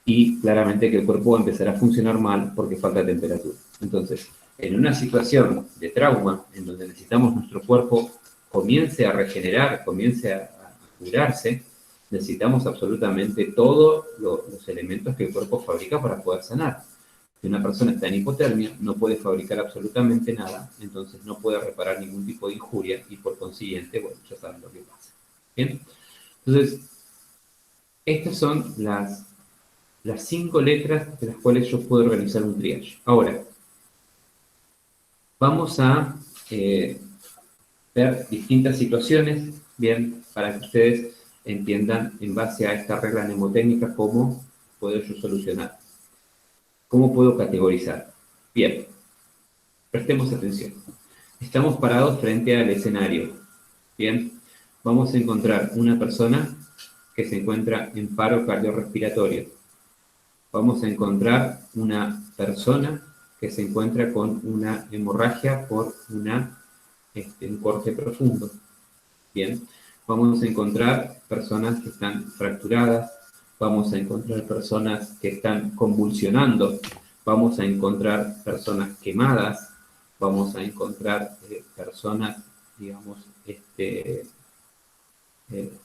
Y claramente que el cuerpo va a empezar a funcionar mal porque falta temperatura. Entonces, en una situación de trauma, en donde necesitamos nuestro cuerpo comience a regenerar, comience a curarse, necesitamos absolutamente todos los elementos que el cuerpo fabrica para poder sanar. Si una persona está en hipotermia, no puede fabricar absolutamente nada, entonces no puede reparar ningún tipo de injuria y por consiguiente, bueno, ya saben lo que pasa. ¿Bien? Entonces, estas son las 5 letras de las cuales yo puedo organizar un triage. Ahora, vamos a ver distintas situaciones, bien, para que ustedes entiendan en base a esta regla mnemotécnica cómo puedo yo solucionar. ¿Cómo puedo categorizar? Bien, prestemos atención. Estamos parados frente al escenario. Bien, vamos a encontrar una persona que se encuentra en paro cardiorrespiratorio. Vamos a encontrar una persona que se encuentra con una hemorragia por un corte profundo. Bien, vamos a encontrar personas que están fracturadas, vamos a encontrar personas que están convulsionando, vamos a encontrar personas quemadas, vamos a encontrar personas, digamos,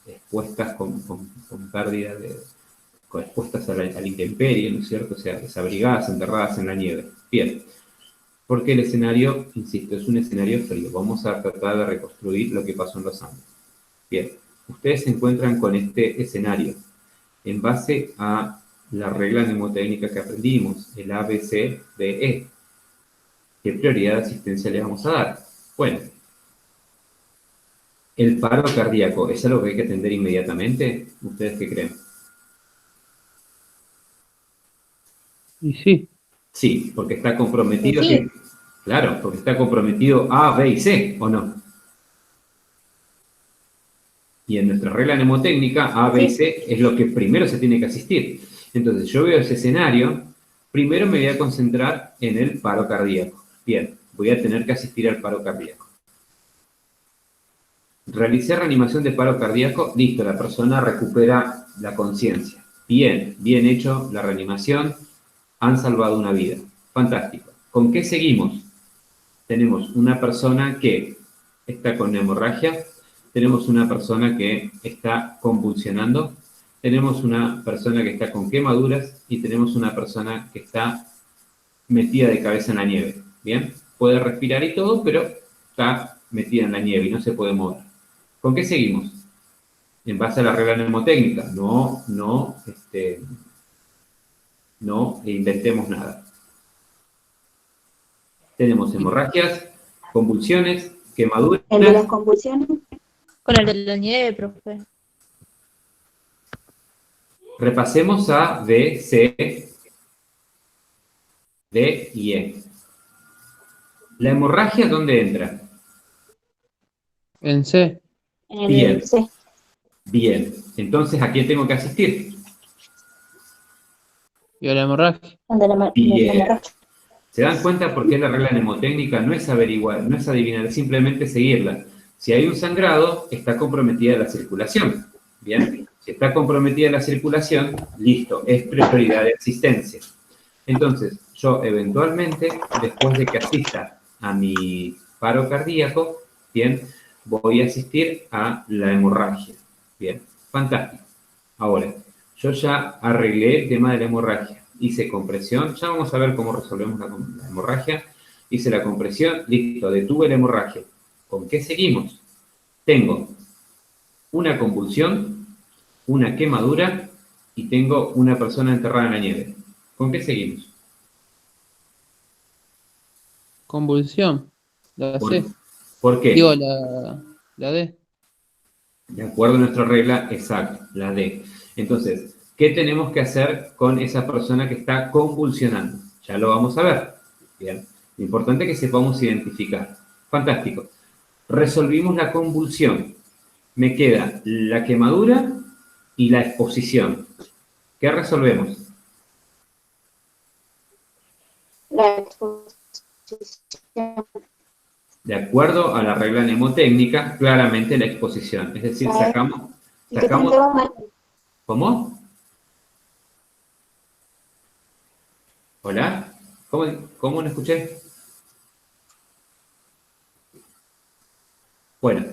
expuestas con pérdida expuestas a la intemperie, ¿no es cierto? O sea, desabrigadas, enterradas en la nieve. Bien, porque el escenario, insisto, es un escenario frío. Vamos a tratar de reconstruir lo que pasó en los Andes. Bien, ustedes se encuentran con este escenario en base a la regla mnemotécnica que aprendimos, el ABCDE. ¿Qué prioridad de asistencia le vamos a dar? Bueno, el paro cardíaco, ¿es algo que hay que atender inmediatamente? ¿Ustedes qué creen? Y sí. Sí, porque está comprometido. Sí. Claro, porque está comprometido A, B y C, ¿o no? Y en nuestra regla mnemotécnica, A, B y C es lo que primero se tiene que asistir. Entonces, yo veo ese escenario, primero me voy a concentrar en el paro cardíaco. Bien, voy a tener que asistir al paro cardíaco. Realicé reanimación de paro cardíaco, listo, la persona recupera la conciencia. Bien, bien hecho la reanimación, han salvado una vida. Fantástico. ¿Con qué seguimos? Tenemos una persona que está con hemorragia, tenemos una persona que está convulsionando, tenemos una persona que está con quemaduras y tenemos una persona que está metida de cabeza en la nieve. ¿Bien? Puede respirar y todo, pero está metida en la nieve y no se puede mover. ¿Con qué seguimos? En base a la regla mnemotécnica. No inventemos nada. Tenemos hemorragias, convulsiones, quemaduras. ¿El de las convulsiones? Con el de la nieve, profe. Repasemos a B, C, D y E. ¿La hemorragia dónde entra? En C. Bien. C. Bien. Entonces, ¿a quién tengo que asistir? Y a la hemorragia. Bien. ¿Se dan cuenta por qué la regla mnemotécnica no es averiguar, no es adivinar, es simplemente seguirla? Si hay un sangrado, está comprometida la circulación. Bien. Si está comprometida la circulación, listo, es prioridad de asistencia. Entonces, yo eventualmente, después de que asista a mi paro cardíaco, bien, voy a asistir a la hemorragia. Bien, fantástico. Ahora, yo ya arreglé el tema de la hemorragia. Hice compresión, ya vamos a ver cómo resolvemos la hemorragia. Hice la compresión, listo, detuve la hemorragia. ¿Con qué seguimos? Tengo una convulsión, una quemadura y tengo una persona enterrada en la nieve. ¿Con qué seguimos? Convulsión. La C. ¿Por qué? Digo, la D. De acuerdo a nuestra regla, exacto, la D. Entonces, ¿qué tenemos que hacer con esa persona que está convulsionando? Ya lo vamos a ver. Bien. Lo importante es que sepamos identificar. Fantástico. Resolvimos la convulsión. Me queda la quemadura y la exposición. ¿Qué resolvemos? La exposición. De acuerdo a la regla mnemotécnica, claramente la exposición. Es decir, sacamos. ¿Cómo? ¿Hola? ¿Cómo no escuché? Bueno,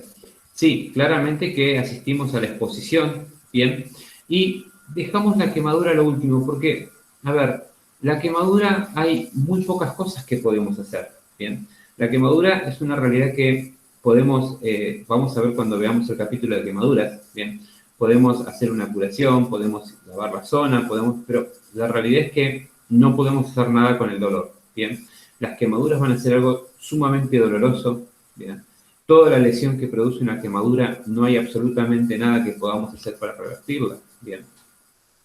sí, claramente que asistimos a la exposición, bien, y dejamos la quemadura a lo último, porque, a ver, la quemadura hay muy pocas cosas que podemos hacer, bien. La quemadura es una realidad que podemos, vamos a ver cuando veamos el capítulo de quemaduras, bien, podemos hacer una curación, podemos lavar la zona, pero la realidad es que no podemos hacer nada con el dolor, bien. Las quemaduras van a ser algo sumamente doloroso, bien. Toda la lesión que produce una quemadura, no hay absolutamente nada que podamos hacer para revertirla, bien.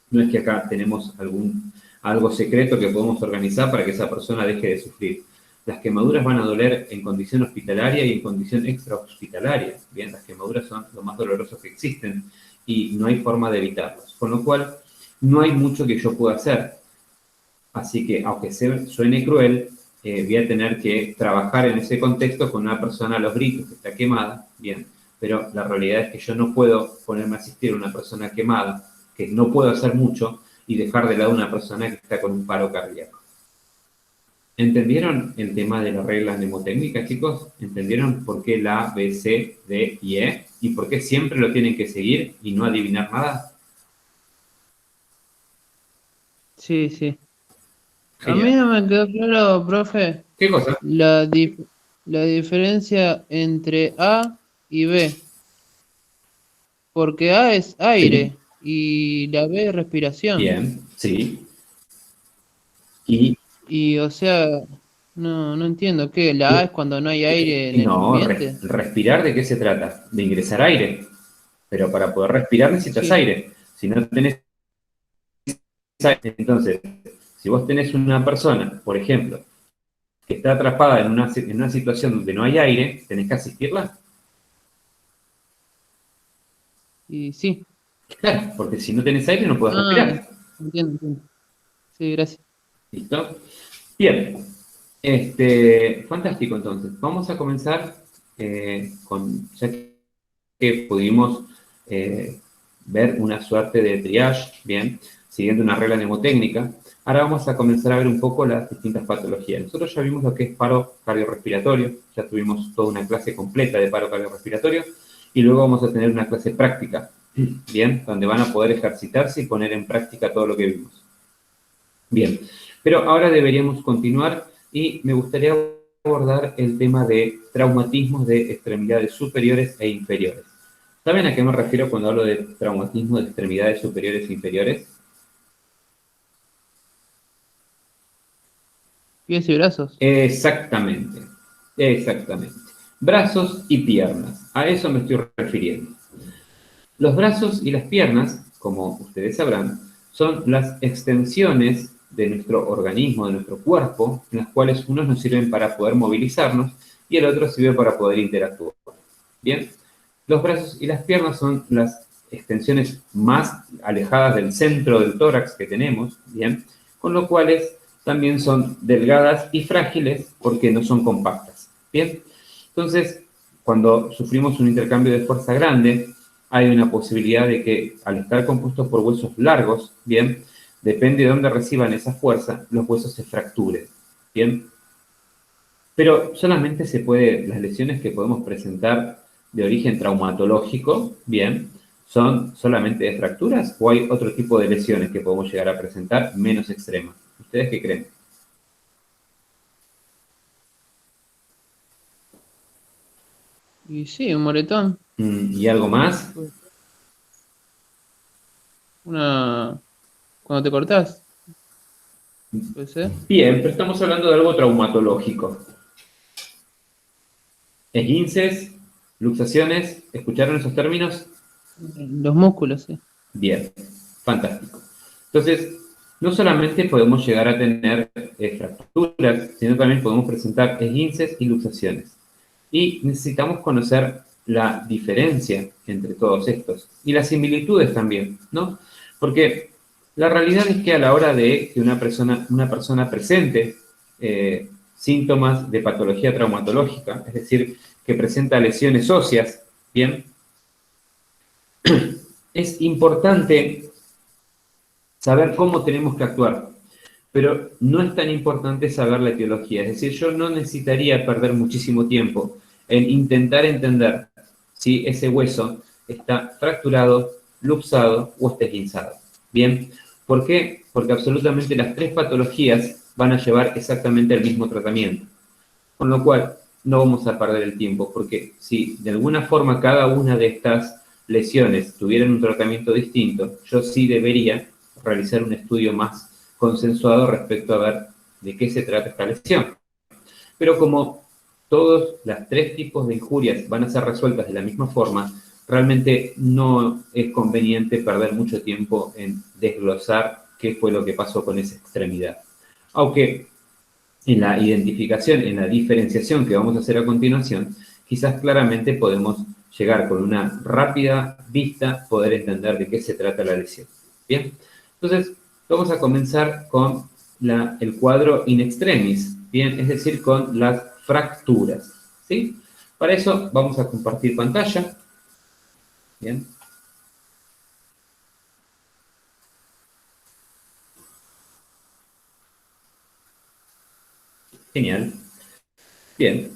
No es que acá tenemos algo secreto que podemos organizar para que esa persona deje de sufrir. Las quemaduras van a doler en condición hospitalaria y en condición extrahospitalaria. Bien, las quemaduras son lo más dolorosos que existen y no hay forma de evitarlos. Con lo cual, no hay mucho que yo pueda hacer. Así que, aunque suene cruel, voy a tener que trabajar en ese contexto con una persona a los gritos que está quemada, bien. Pero la realidad es que yo no puedo ponerme a asistir a una persona quemada, que no puedo hacer mucho, y dejar de lado a una persona que está con un paro cardíaco. ¿Entendieron el tema de las reglas mnemotécnicas, chicos? ¿Entendieron por qué la A, B, C, D y E? ¿Y por qué siempre lo tienen que seguir y no adivinar nada? Sí, sí. Genial. A mí no me quedó claro, profe, ¿Qué cosa? la diferencia entre A y B. Porque A es aire y la B es respiración. Bien, sí. Y o sea, no entiendo qué. La A es cuando no hay aire en el No, ambiente. respirar, ¿de qué se trata? De ingresar aire. Pero para poder respirar necesitas Sí. aire. Si no tenés aire, entonces, si vos tenés una persona, por ejemplo, que está atrapada en una situación donde no hay aire, ¿tenés que asistirla? Y sí. Claro, porque si no tenés aire no puedes respirar. Entiendo. Sí, gracias. ¿Listo? Bien. Fantástico, entonces. Vamos a comenzar ya que pudimos ver una suerte de triage, bien, siguiendo una regla mnemotécnica. Ahora vamos a comenzar a ver un poco las distintas patologías. Nosotros ya vimos lo que es paro cardiorrespiratorio, ya tuvimos toda una clase completa de paro cardiorrespiratorio, y luego vamos a tener una clase práctica, bien, donde van a poder ejercitarse y poner en práctica todo lo que vimos. Bien, pero ahora deberíamos continuar y me gustaría abordar el tema de traumatismos de extremidades superiores e inferiores. ¿Saben a qué me refiero cuando hablo de traumatismo de extremidades superiores e inferiores? Pies y brazos. Exactamente. Brazos y piernas, a eso me estoy refiriendo. Los brazos y las piernas, como ustedes sabrán, son las extensiones de nuestro organismo, de nuestro cuerpo, en las cuales unos nos sirven para poder movilizarnos y el otro sirve para poder interactuar. Bien, los brazos y las piernas son las extensiones más alejadas del centro del tórax que tenemos, bien, con lo cuales también son delgadas y frágiles porque no son compactas, bien. Entonces, cuando sufrimos un intercambio de fuerza grande, hay una posibilidad de que al estar compuestos por huesos largos, bien, depende de dónde reciban esa fuerza, los huesos se fracturen, ¿bien? Pero solamente las lesiones que podemos presentar de origen traumatológico, ¿bien? ¿Son solamente de fracturas o hay otro tipo de lesiones que podemos llegar a presentar menos extremas? ¿Ustedes qué creen? Y sí, un moretón. ¿Y algo más? Cuando te cortás. ¿Puede ser? Bien, pero estamos hablando de algo traumatológico. Esguinces, luxaciones, ¿escucharon esos términos? Los músculos, sí. Bien, fantástico. Entonces, no solamente podemos llegar a tener fracturas, sino también podemos presentar esguinces y luxaciones. Y necesitamos conocer la diferencia entre todos estos y las similitudes también, ¿no? Porque la realidad es que a la hora de que una persona presente síntomas de patología traumatológica, es decir, que presenta lesiones óseas, ¿bien? Es importante saber cómo tenemos que actuar, pero no es tan importante saber la etiología. Es decir, yo no necesitaría perder muchísimo tiempo en intentar entender si ese hueso está fracturado, luxado o está esguinzado. ¿Bien? ¿Por qué? Porque absolutamente las tres patologías van a llevar exactamente el mismo tratamiento. Con lo cual, no vamos a perder el tiempo, porque si de alguna forma cada una de estas lesiones tuvieran un tratamiento distinto, yo sí debería realizar un estudio más consensuado respecto a ver de qué se trata esta lesión. Pero como todos los tres tipos de injurias van a ser resueltas de la misma forma, realmente no es conveniente perder mucho tiempo en desglosar qué fue lo que pasó con esa extremidad. Aunque en la identificación, en la diferenciación que vamos a hacer a continuación, quizás claramente podemos llegar con una rápida vista, poder entender de qué se trata la lesión. Bien, entonces vamos a comenzar con el cuadro in extremis, bien, es decir, con las fracturas, ¿sí? Para eso vamos a compartir pantalla, bien. Genial. Bien.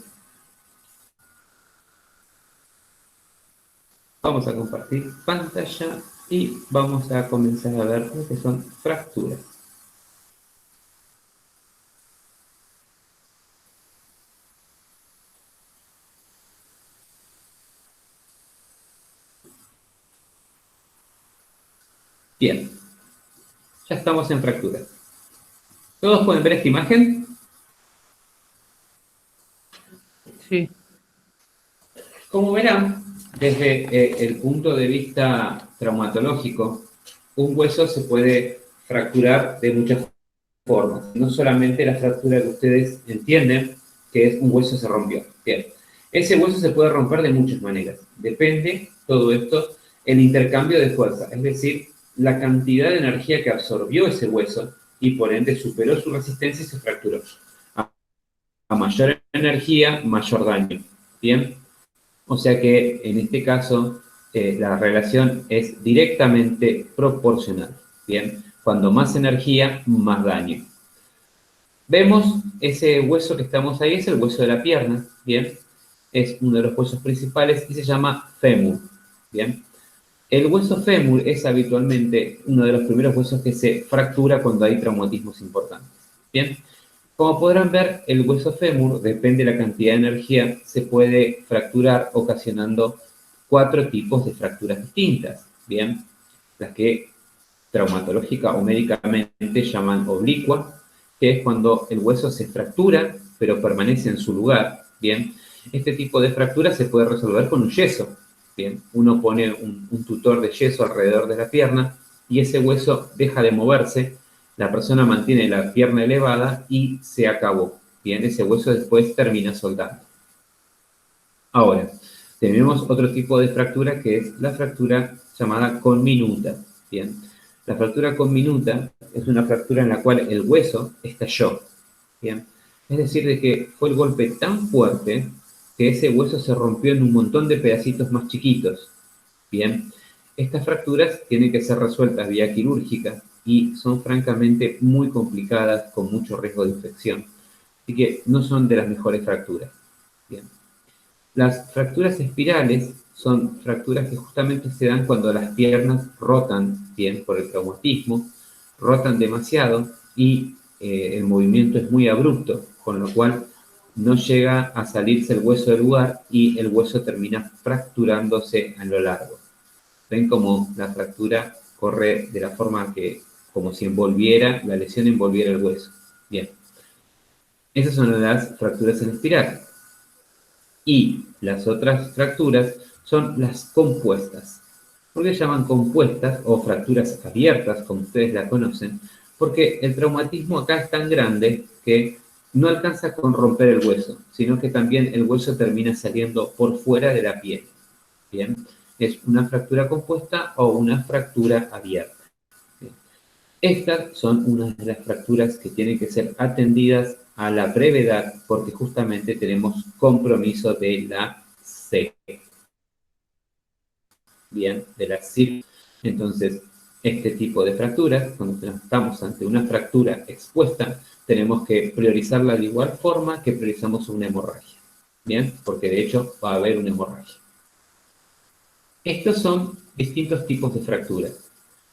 Vamos a compartir pantalla y vamos a comenzar a ver lo que son fracturas. Bien, ya estamos en fractura. ¿Todos pueden ver esta imagen? Sí. Como verán, desde el punto de vista traumatológico, un hueso se puede fracturar de muchas formas. No solamente la fractura que ustedes entienden, que es un hueso se rompió. Bien, ese hueso se puede romper de muchas maneras. Depende, todo esto, el intercambio de fuerza, es decir, la cantidad de energía que absorbió ese hueso y por ende superó su resistencia y se fracturó. A mayor energía, mayor daño. Bien, o sea que en este caso la relación es directamente proporcional. Bien, cuando más energía, más daño. Vemos ese hueso que estamos ahí, es el hueso de la pierna. Bien, es uno de los huesos principales y se llama fémur. Bien, el hueso fémur es habitualmente uno de los primeros huesos que se fractura cuando hay traumatismos importantes. Bien, como podrán ver, el hueso fémur, depende de la cantidad de energía, se puede fracturar ocasionando 4 tipos de fracturas distintas. Bien, las que traumatológica o médicamente llaman oblicua, que es cuando el hueso se fractura, pero permanece en su lugar. Bien, este tipo de fractura se puede resolver con un yeso. Bien, uno pone un tutor de yeso alrededor de la pierna y ese hueso deja de moverse, la persona mantiene la pierna elevada y se acabó. Bien, ese hueso después termina soldando. Ahora, tenemos otro tipo de fractura que es la fractura llamada conminuta. Bien, la fractura conminuta es una fractura en la cual el hueso estalló. Bien, es decir, de que fue el golpe tan fuerte que ese hueso se rompió en un montón de pedacitos más chiquitos. Bien, estas fracturas tienen que ser resueltas vía quirúrgica y son francamente muy complicadas con mucho riesgo de infección. Así que no son de las mejores fracturas. Bien. Las fracturas espirales son fracturas que justamente se dan cuando las piernas rotan, bien, por el traumatismo, rotan demasiado y el movimiento es muy abrupto, con lo cual no llega a salirse el hueso del lugar y el hueso termina fracturándose a lo largo. Ven como la fractura corre de la forma que, como si envolviera, la lesión envolviera el hueso. Bien. Esas son las fracturas en espiral. Y las otras fracturas son las compuestas. ¿Por qué se llaman compuestas o fracturas abiertas, como ustedes la conocen? Porque el traumatismo acá es tan grande que no alcanza con romper el hueso, sino que también el hueso termina saliendo por fuera de la piel. Bien, es una fractura compuesta o una fractura abierta. Bien. Estas son una de las fracturas que tienen que ser atendidas a la brevedad porque justamente tenemos compromiso de la C. Bien, de la CIR. Entonces, este tipo de fracturas, cuando estamos ante una fractura expuesta, tenemos que priorizarla de igual forma que priorizamos una hemorragia. Bien, porque de hecho va a haber una hemorragia. Estos son distintos tipos de fracturas.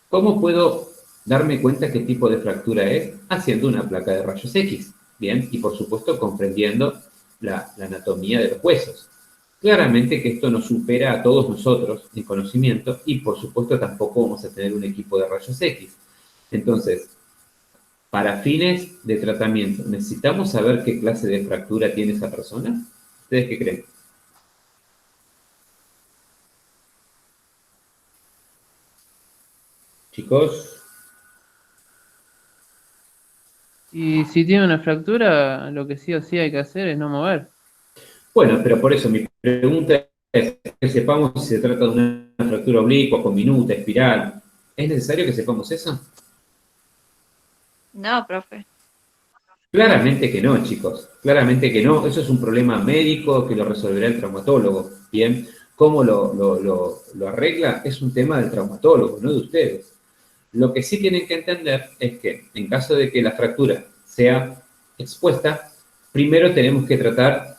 ¿Cómo puedo darme cuenta qué tipo de fractura es? Haciendo una placa de rayos X, ¿bien? Y por supuesto comprendiendo la anatomía de los huesos. Claramente que esto nos supera a todos nosotros en conocimiento y por supuesto tampoco vamos a tener un equipo de rayos X. Entonces, para fines de tratamiento, ¿necesitamos saber qué clase de fractura tiene esa persona? ¿Ustedes qué creen? Chicos, Y si tiene una fractura, lo que sí o sí hay que hacer es no mover. bueno, pero por eso mi pregunta es que sepamos si se trata de una fractura oblicua, conminuta, espiral. ¿Es necesario que sepamos eso? No, profe. Claramente que no, chicos. Claramente que no. Eso es un problema médico que lo resolverá el traumatólogo. Bien, ¿cómo lo arregla? Es un tema del traumatólogo, no de ustedes. Lo que sí tienen que entender es que en caso de que la fractura sea expuesta, primero tenemos que tratar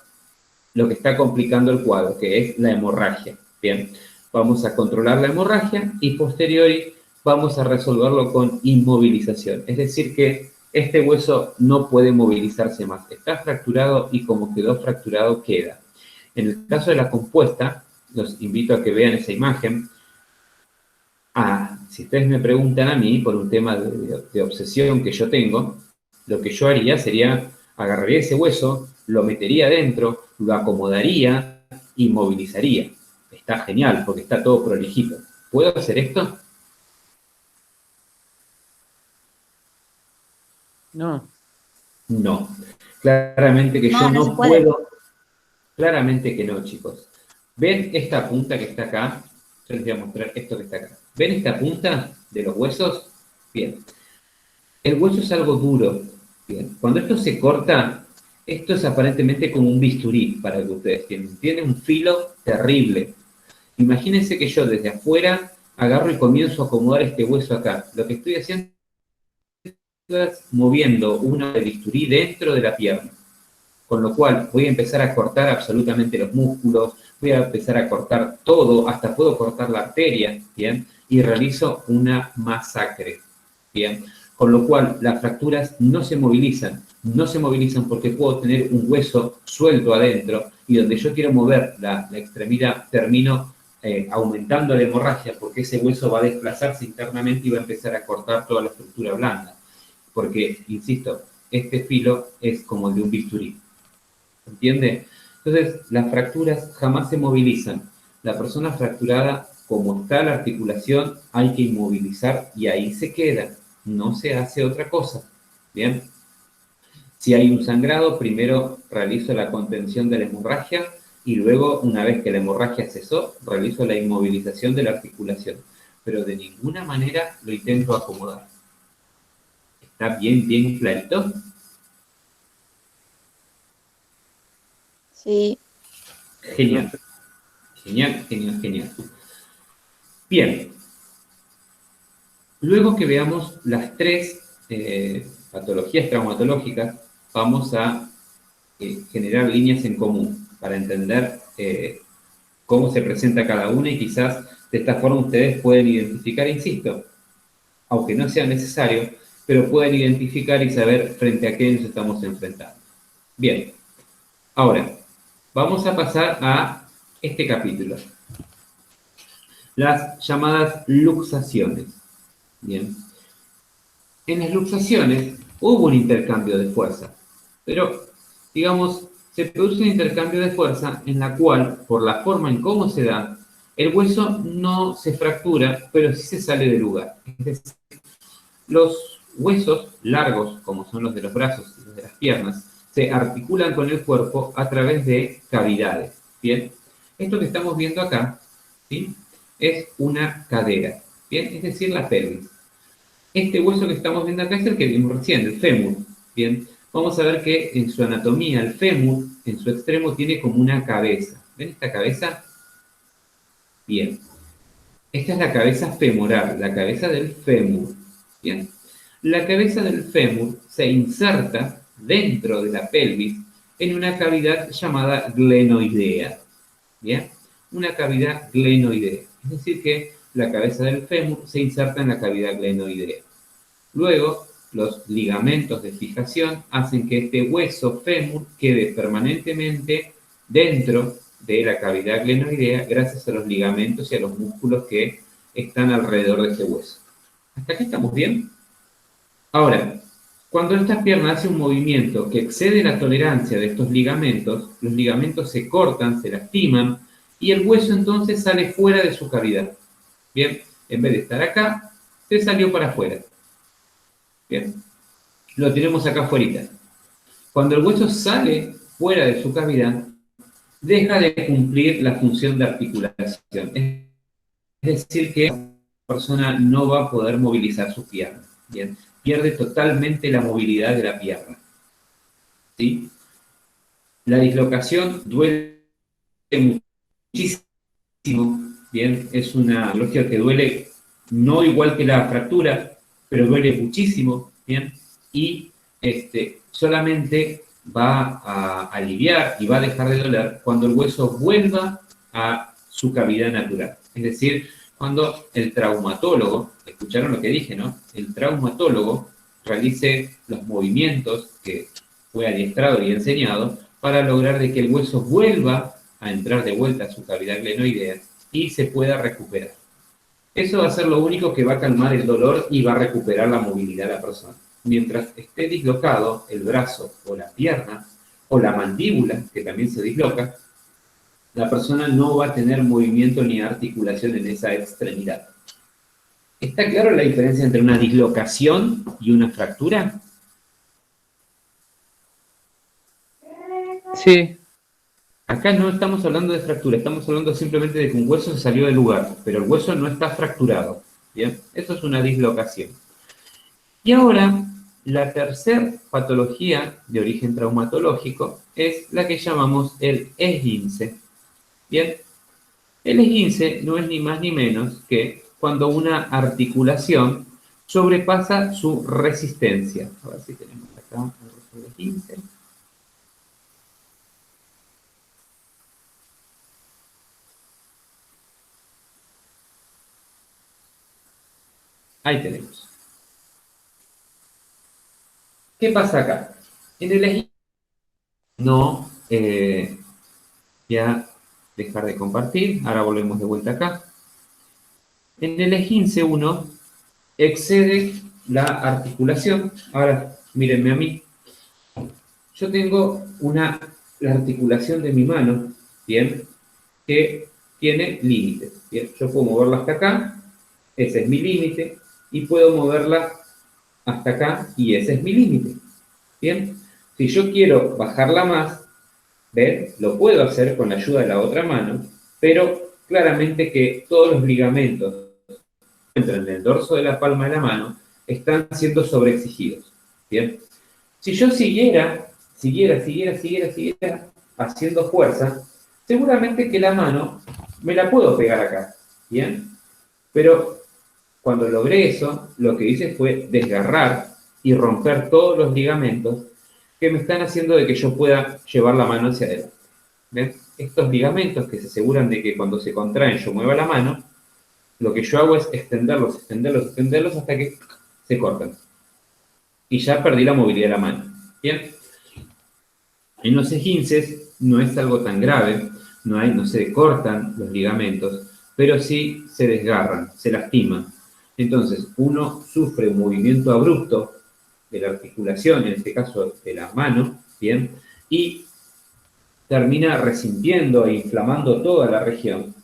lo que está complicando el cuadro, que es la hemorragia. Bien, vamos a controlar la hemorragia y posteriori vamos a resolverlo con inmovilización. Es decir que este hueso no puede movilizarse más. Está fracturado y como quedó fracturado queda. En el caso de la compuesta, los invito a que vean esa imagen. Si ustedes me preguntan a mí por un tema de obsesión que yo tengo, lo que yo haría sería agarraría ese hueso, lo metería adentro, lo acomodaría y movilizaría. Está genial porque está todo prolijito. ¿Puedo hacer esto? No. No. Claramente que yo No, no se no puede. puedo. Claramente que no, chicos. ¿Ven esta punta que está acá? Yo les voy a mostrar esto que está acá. ¿Ven esta punta de los huesos? Bien. El hueso es algo duro. Bien. Cuando esto se corta, esto es aparentemente como un bisturí, para que ustedes tienen. Tiene un filo terrible. Imagínense que yo desde afuera agarro y comienzo a acomodar este hueso acá. Lo que estoy haciendo es moviendo una de bisturí dentro de la pierna. Con lo cual voy a empezar a cortar absolutamente los músculos, voy a empezar a cortar todo, hasta puedo cortar la arteria, ¿bien? Y realizo una masacre, ¿bien? Con lo cual las fracturas no se movilizan porque puedo tener un hueso suelto adentro y donde yo quiero mover la extremidad termino aumentando la hemorragia porque ese hueso va a desplazarse internamente y va a empezar a cortar toda la estructura blanda. Porque, insisto, este filo es como el de un bisturí. ¿Entiende? Entonces, las fracturas jamás se movilizan. La persona fracturada, como está la articulación, hay que inmovilizar y ahí se queda. No se hace otra cosa. ¿Bien? Si hay un sangrado, primero realizo la contención de la hemorragia y luego, una vez que la hemorragia cesó, realizo la inmovilización de la articulación. Pero de ninguna manera lo intento acomodar. ¿Está bien clarito? Sí. Genial. Genial. Bien. Luego que veamos las tres patologías traumatológicas, vamos a generar líneas en común para entender cómo se presenta cada una y quizás de esta forma ustedes pueden identificar, insisto, aunque no sea necesario, pero pueden identificar y saber frente a qué nos estamos enfrentando. Bien, ahora vamos a pasar a este capítulo. Las llamadas luxaciones. Bien. En las luxaciones hubo un intercambio de fuerza, pero, digamos, se produce un intercambio de fuerza en la cual, por la forma en cómo se da, el hueso no se fractura, pero sí se sale del lugar. Es decir, los huesos largos, como son los de los brazos y los de las piernas, se articulan con el cuerpo a través de cavidades. Bien, esto que estamos viendo acá, ¿sí?, es una cadera, bien, es decir, la pelvis. Este hueso que estamos viendo acá es el que vimos recién, el fémur. Bien, vamos a ver que en su anatomía el fémur, en su extremo, tiene como una cabeza. ¿Ven esta cabeza? Bien. Esta es la cabeza femoral, la cabeza del fémur. Bien. La cabeza del fémur se inserta dentro de la pelvis en una cavidad llamada glenoidea. Bien. Una cavidad glenoidea. Es decir que la cabeza del fémur se inserta en la cavidad glenoidea. Luego, los ligamentos de fijación hacen que este hueso fémur quede permanentemente dentro de la cavidad glenoidea gracias a los ligamentos y a los músculos que están alrededor de ese hueso. ¿Hasta aquí estamos bien? Ahora, cuando esta pierna hace un movimiento que excede la tolerancia de estos ligamentos, los ligamentos se cortan, se lastiman, y el hueso entonces sale fuera de su cavidad. Bien, en vez de estar acá, se salió para afuera. Bien, lo tenemos acá afuera. Cuando el hueso sale fuera de su cavidad, deja de cumplir la función de articulación. Es decir, que la persona no va a poder movilizar su pierna. Bien, pierde totalmente la movilidad de la pierna. ¿Sí? La dislocación duele muchísimo. Bien, es una patología que duele no igual que la fractura, pero duele muchísimo, ¿bien? Y solamente va a aliviar y va a dejar de doler cuando el hueso vuelva a su cavidad natural. Es decir, cuando el traumatólogo, escucharon lo que dije, ¿no? El traumatólogo realice los movimientos que fue adiestrado y enseñado para lograr de que el hueso vuelva a entrar de vuelta a su cavidad glenoidea y se pueda recuperar. Eso va a ser lo único que va a calmar el dolor y va a recuperar la movilidad de la persona. Mientras esté dislocado el brazo o la pierna o la mandíbula, que también se disloca, la persona no va a tener movimiento ni articulación en esa extremidad. ¿Está claro la diferencia entre una dislocación y una fractura? Sí. Acá no estamos hablando de fractura, estamos hablando simplemente de que un hueso se salió del lugar, pero el hueso no está fracturado. ¿Bien? Eso es una dislocación. Y ahora, la tercera patología de origen traumatológico es la que llamamos el esguince. ¿Bien? El esguince no es ni más ni menos que cuando una articulación sobrepasa su resistencia. A ver si tenemos acá el esguince. Ahí tenemos. ¿Qué pasa acá? En el esguince no, voy a dejar de compartir, ahora volvemos de vuelta acá. En el esguince uno excede la articulación. Ahora, mírenme a mí. Yo tengo la articulación de mi mano, ¿bien? Que tiene límites, ¿bien? Yo puedo moverla hasta acá, ese es mi límite, y puedo moverla hasta acá, y ese es mi límite, ¿bien? Si yo quiero bajarla más, ¿ven? Lo puedo hacer con la ayuda de la otra mano, pero claramente que todos los ligamentos que entran en el dorso de la palma de la mano están siendo sobreexigidos, ¿bien? Si yo siguiera haciendo fuerza, seguramente que la mano me la puedo pegar acá, ¿bien? Pero Cuando logré eso, lo que hice fue desgarrar y romper todos los ligamentos que me están haciendo de que yo pueda llevar la mano hacia adelante. ¿Ven? Estos ligamentos que se aseguran de que cuando se contraen yo mueva la mano, lo que yo hago es extenderlos, extenderlos, extenderlos hasta que se cortan. Y ya perdí la movilidad de la mano. ¿Bien? En los esguinces no es algo tan grave, no se cortan los ligamentos, pero sí se desgarran, se lastiman. Entonces, uno sufre un movimiento abrupto de la articulación, en este caso de la mano, ¿bien? Y termina resintiendo e inflamando toda la región.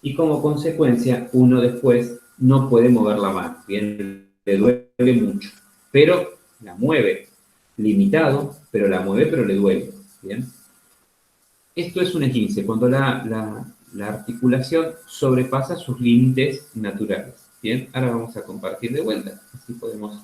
Y como consecuencia, uno después no puede mover la mano, ¿bien? Le duele mucho, pero la mueve, limitado, pero la mueve, pero le duele, ¿bien? Esto es un esguince, cuando la articulación sobrepasa sus límites naturales. Bien, ahora vamos a compartir de vuelta, así podemos...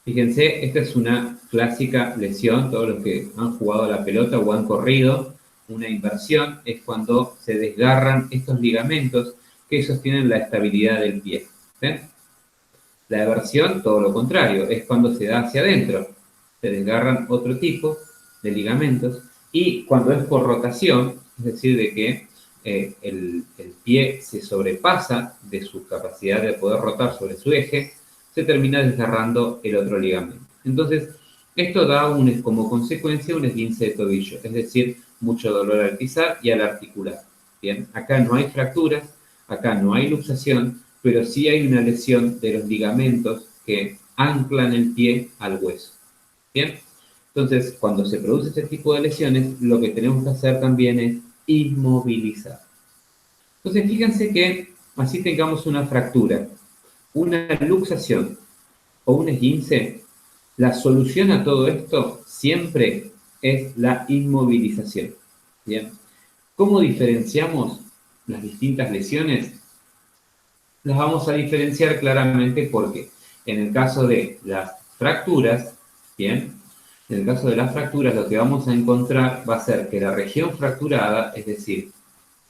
Fíjense, esta es una clásica lesión, todos los que han jugado a la pelota o han corrido, una inversión es cuando se desgarran estos ligamentos que sostienen la estabilidad del pie. ¿Ven? La eversión, todo lo contrario, es cuando se da hacia adentro, se desgarran otro tipo de ligamentos. Y cuando es por rotación, es decir, de que el pie se sobrepasa de su capacidad de poder rotar sobre su eje, se termina desgarrando el otro ligamento. Entonces, esto da como consecuencia un esguince de tobillo, es decir, mucho dolor al pisar y al articular. Bien, acá no hay fracturas, acá no hay luxación, pero sí hay una lesión de los ligamentos que anclan el pie al hueso. Bien. Entonces, cuando se produce este tipo de lesiones, lo que tenemos que hacer también es inmovilizar. Entonces, fíjense que así tengamos una fractura, una luxación o un esguince, la solución a todo esto siempre es la inmovilización. ¿Bien? ¿Cómo diferenciamos las distintas lesiones? Las vamos a diferenciar claramente porque en el caso de las fracturas, ¿bien? En el caso de las fracturas, lo que vamos a encontrar va a ser que la región fracturada, es decir,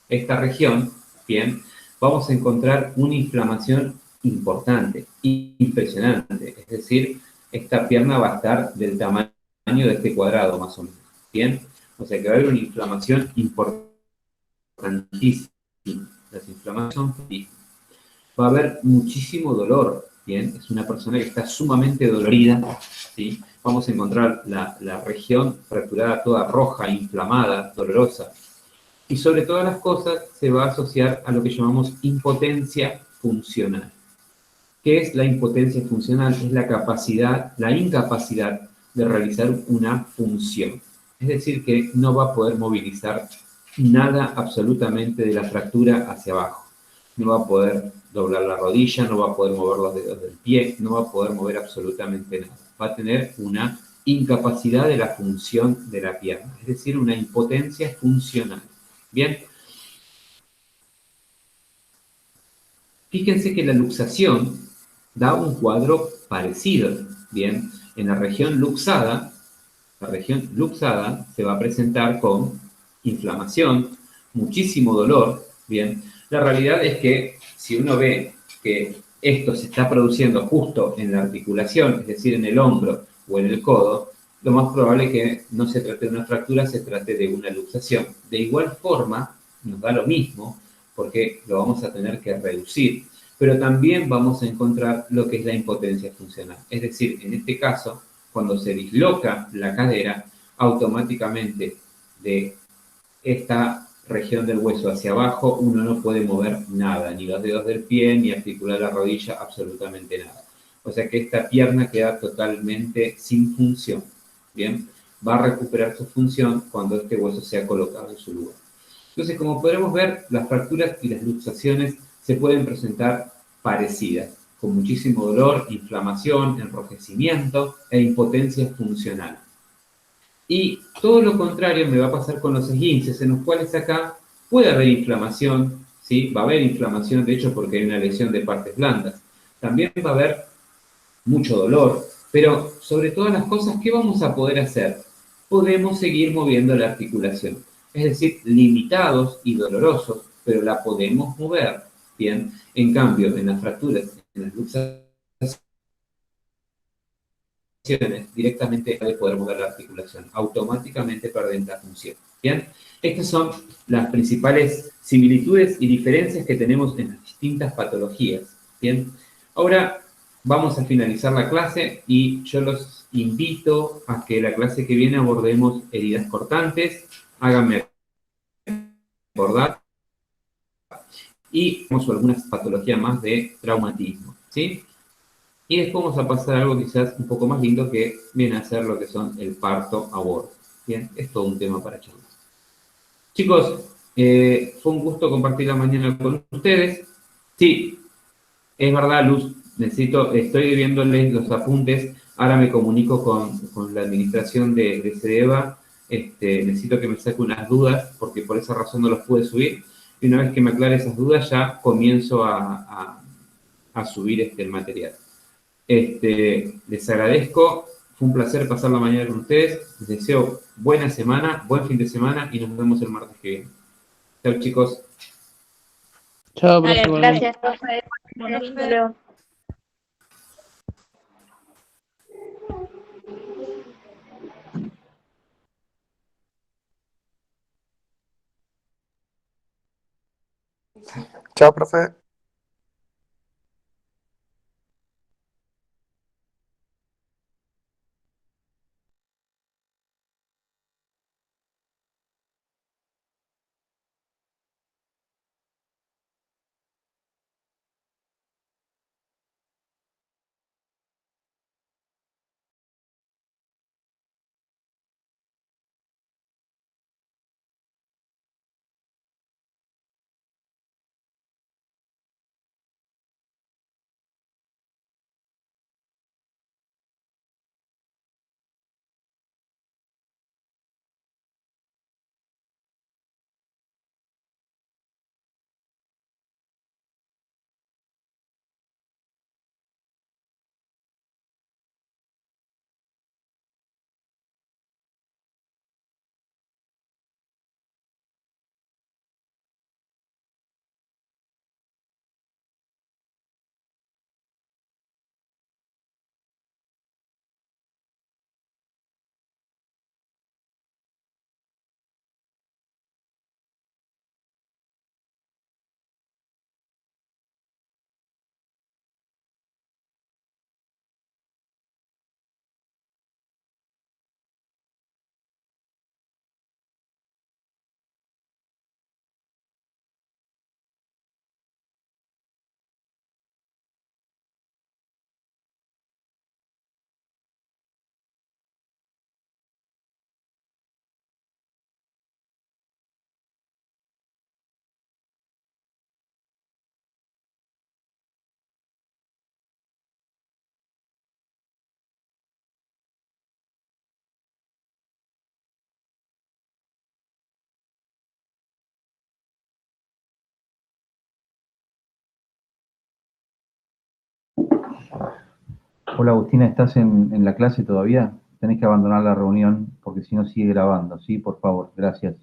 esta región, bien, vamos a encontrar una inflamación importante, impresionante. Es decir, esta pierna va a estar del tamaño de este cuadrado, más o menos, bien. O sea que va a haber una inflamación importantísima. Las inflamaciones son físicas. Va a haber muchísimo dolor, ¿bien? Es una persona que está sumamente dolorida, ¿sí? Vamos a encontrar la región fracturada toda roja, inflamada, dolorosa. Y sobre todas las cosas se va a asociar a lo que llamamos impotencia funcional. ¿Qué es la impotencia funcional? Es la incapacidad de realizar una función. Es decir, que no va a poder movilizar nada absolutamente de la fractura hacia abajo. No va a poder doblar la rodilla, no va a poder mover los dedos del pie, no va a poder mover absolutamente nada. Va a tener una incapacidad de la función de la pierna, es decir, una impotencia funcional. Bien. Fíjense que la luxación da un cuadro parecido. Bien, en la región luxada se va a presentar con inflamación, muchísimo dolor. Bien, la realidad es que si uno ve que esto se está produciendo justo en la articulación, es decir, en el hombro o en el codo, lo más probable es que no se trate de una fractura, se trate de una luxación. De igual forma, nos da lo mismo, porque lo vamos a tener que reducir, pero también vamos a encontrar lo que es la impotencia funcional. Es decir, en este caso, cuando se disloca la cadera, automáticamente de esta región del hueso hacia abajo, uno no puede mover nada, ni los dedos del pie, ni articular la rodilla, absolutamente nada. O sea que esta pierna queda totalmente sin función. Bien, va a recuperar su función cuando este hueso sea colocado en su lugar. Entonces, como podremos ver, las fracturas y las luxaciones se pueden presentar parecidas, con muchísimo dolor, inflamación, enrojecimiento e impotencia funcional. Y todo lo contrario me va a pasar con los esguinces, en los cuales acá puede haber inflamación, ¿sí? Va a haber inflamación, de hecho, porque hay una lesión de partes blandas. También va a haber mucho dolor, pero sobre todas las cosas, ¿qué vamos a poder hacer? Podemos seguir moviendo la articulación. es decir, limitados y dolorosos, pero la podemos mover, ¿bien? En cambio, en las fracturas, en las luxaciones, directamente de poder mover la articulación, automáticamente perden la función, ¿bien? Estas son las principales similitudes y diferencias que tenemos en las distintas patologías, ¿bien? Ahora vamos a finalizar la clase y yo los invito a que la clase que viene abordemos heridas cortantes, háganme acordar, y vamos a algunas patologías más de traumatismo, ¿sí? Y después vamos a pasar a algo quizás un poco más lindo que viene a ser lo que son el parto-aborto, ¿bien? Es todo un tema para charlar. Chicos, fue un gusto compartir la mañana con ustedes. Sí, es verdad, Luz, estoy viéndoles los apuntes, ahora me comunico con la administración de CEDEVA, necesito que me saque unas dudas, porque por esa razón no los pude subir, y una vez que me aclare esas dudas ya comienzo a subir el material. Les agradezco, fue un placer pasar la mañana con ustedes, les deseo buena semana, buen fin de semana, y nos vemos el martes que viene. Chao, chicos. Chao, Vale, profe. Igualmente. gracias, profe. Hasta luego. Chao, profe. Hola Agustina, ¿estás en la clase todavía? Tenés que abandonar la reunión porque si no sigue grabando, ¿sí? Por favor, gracias.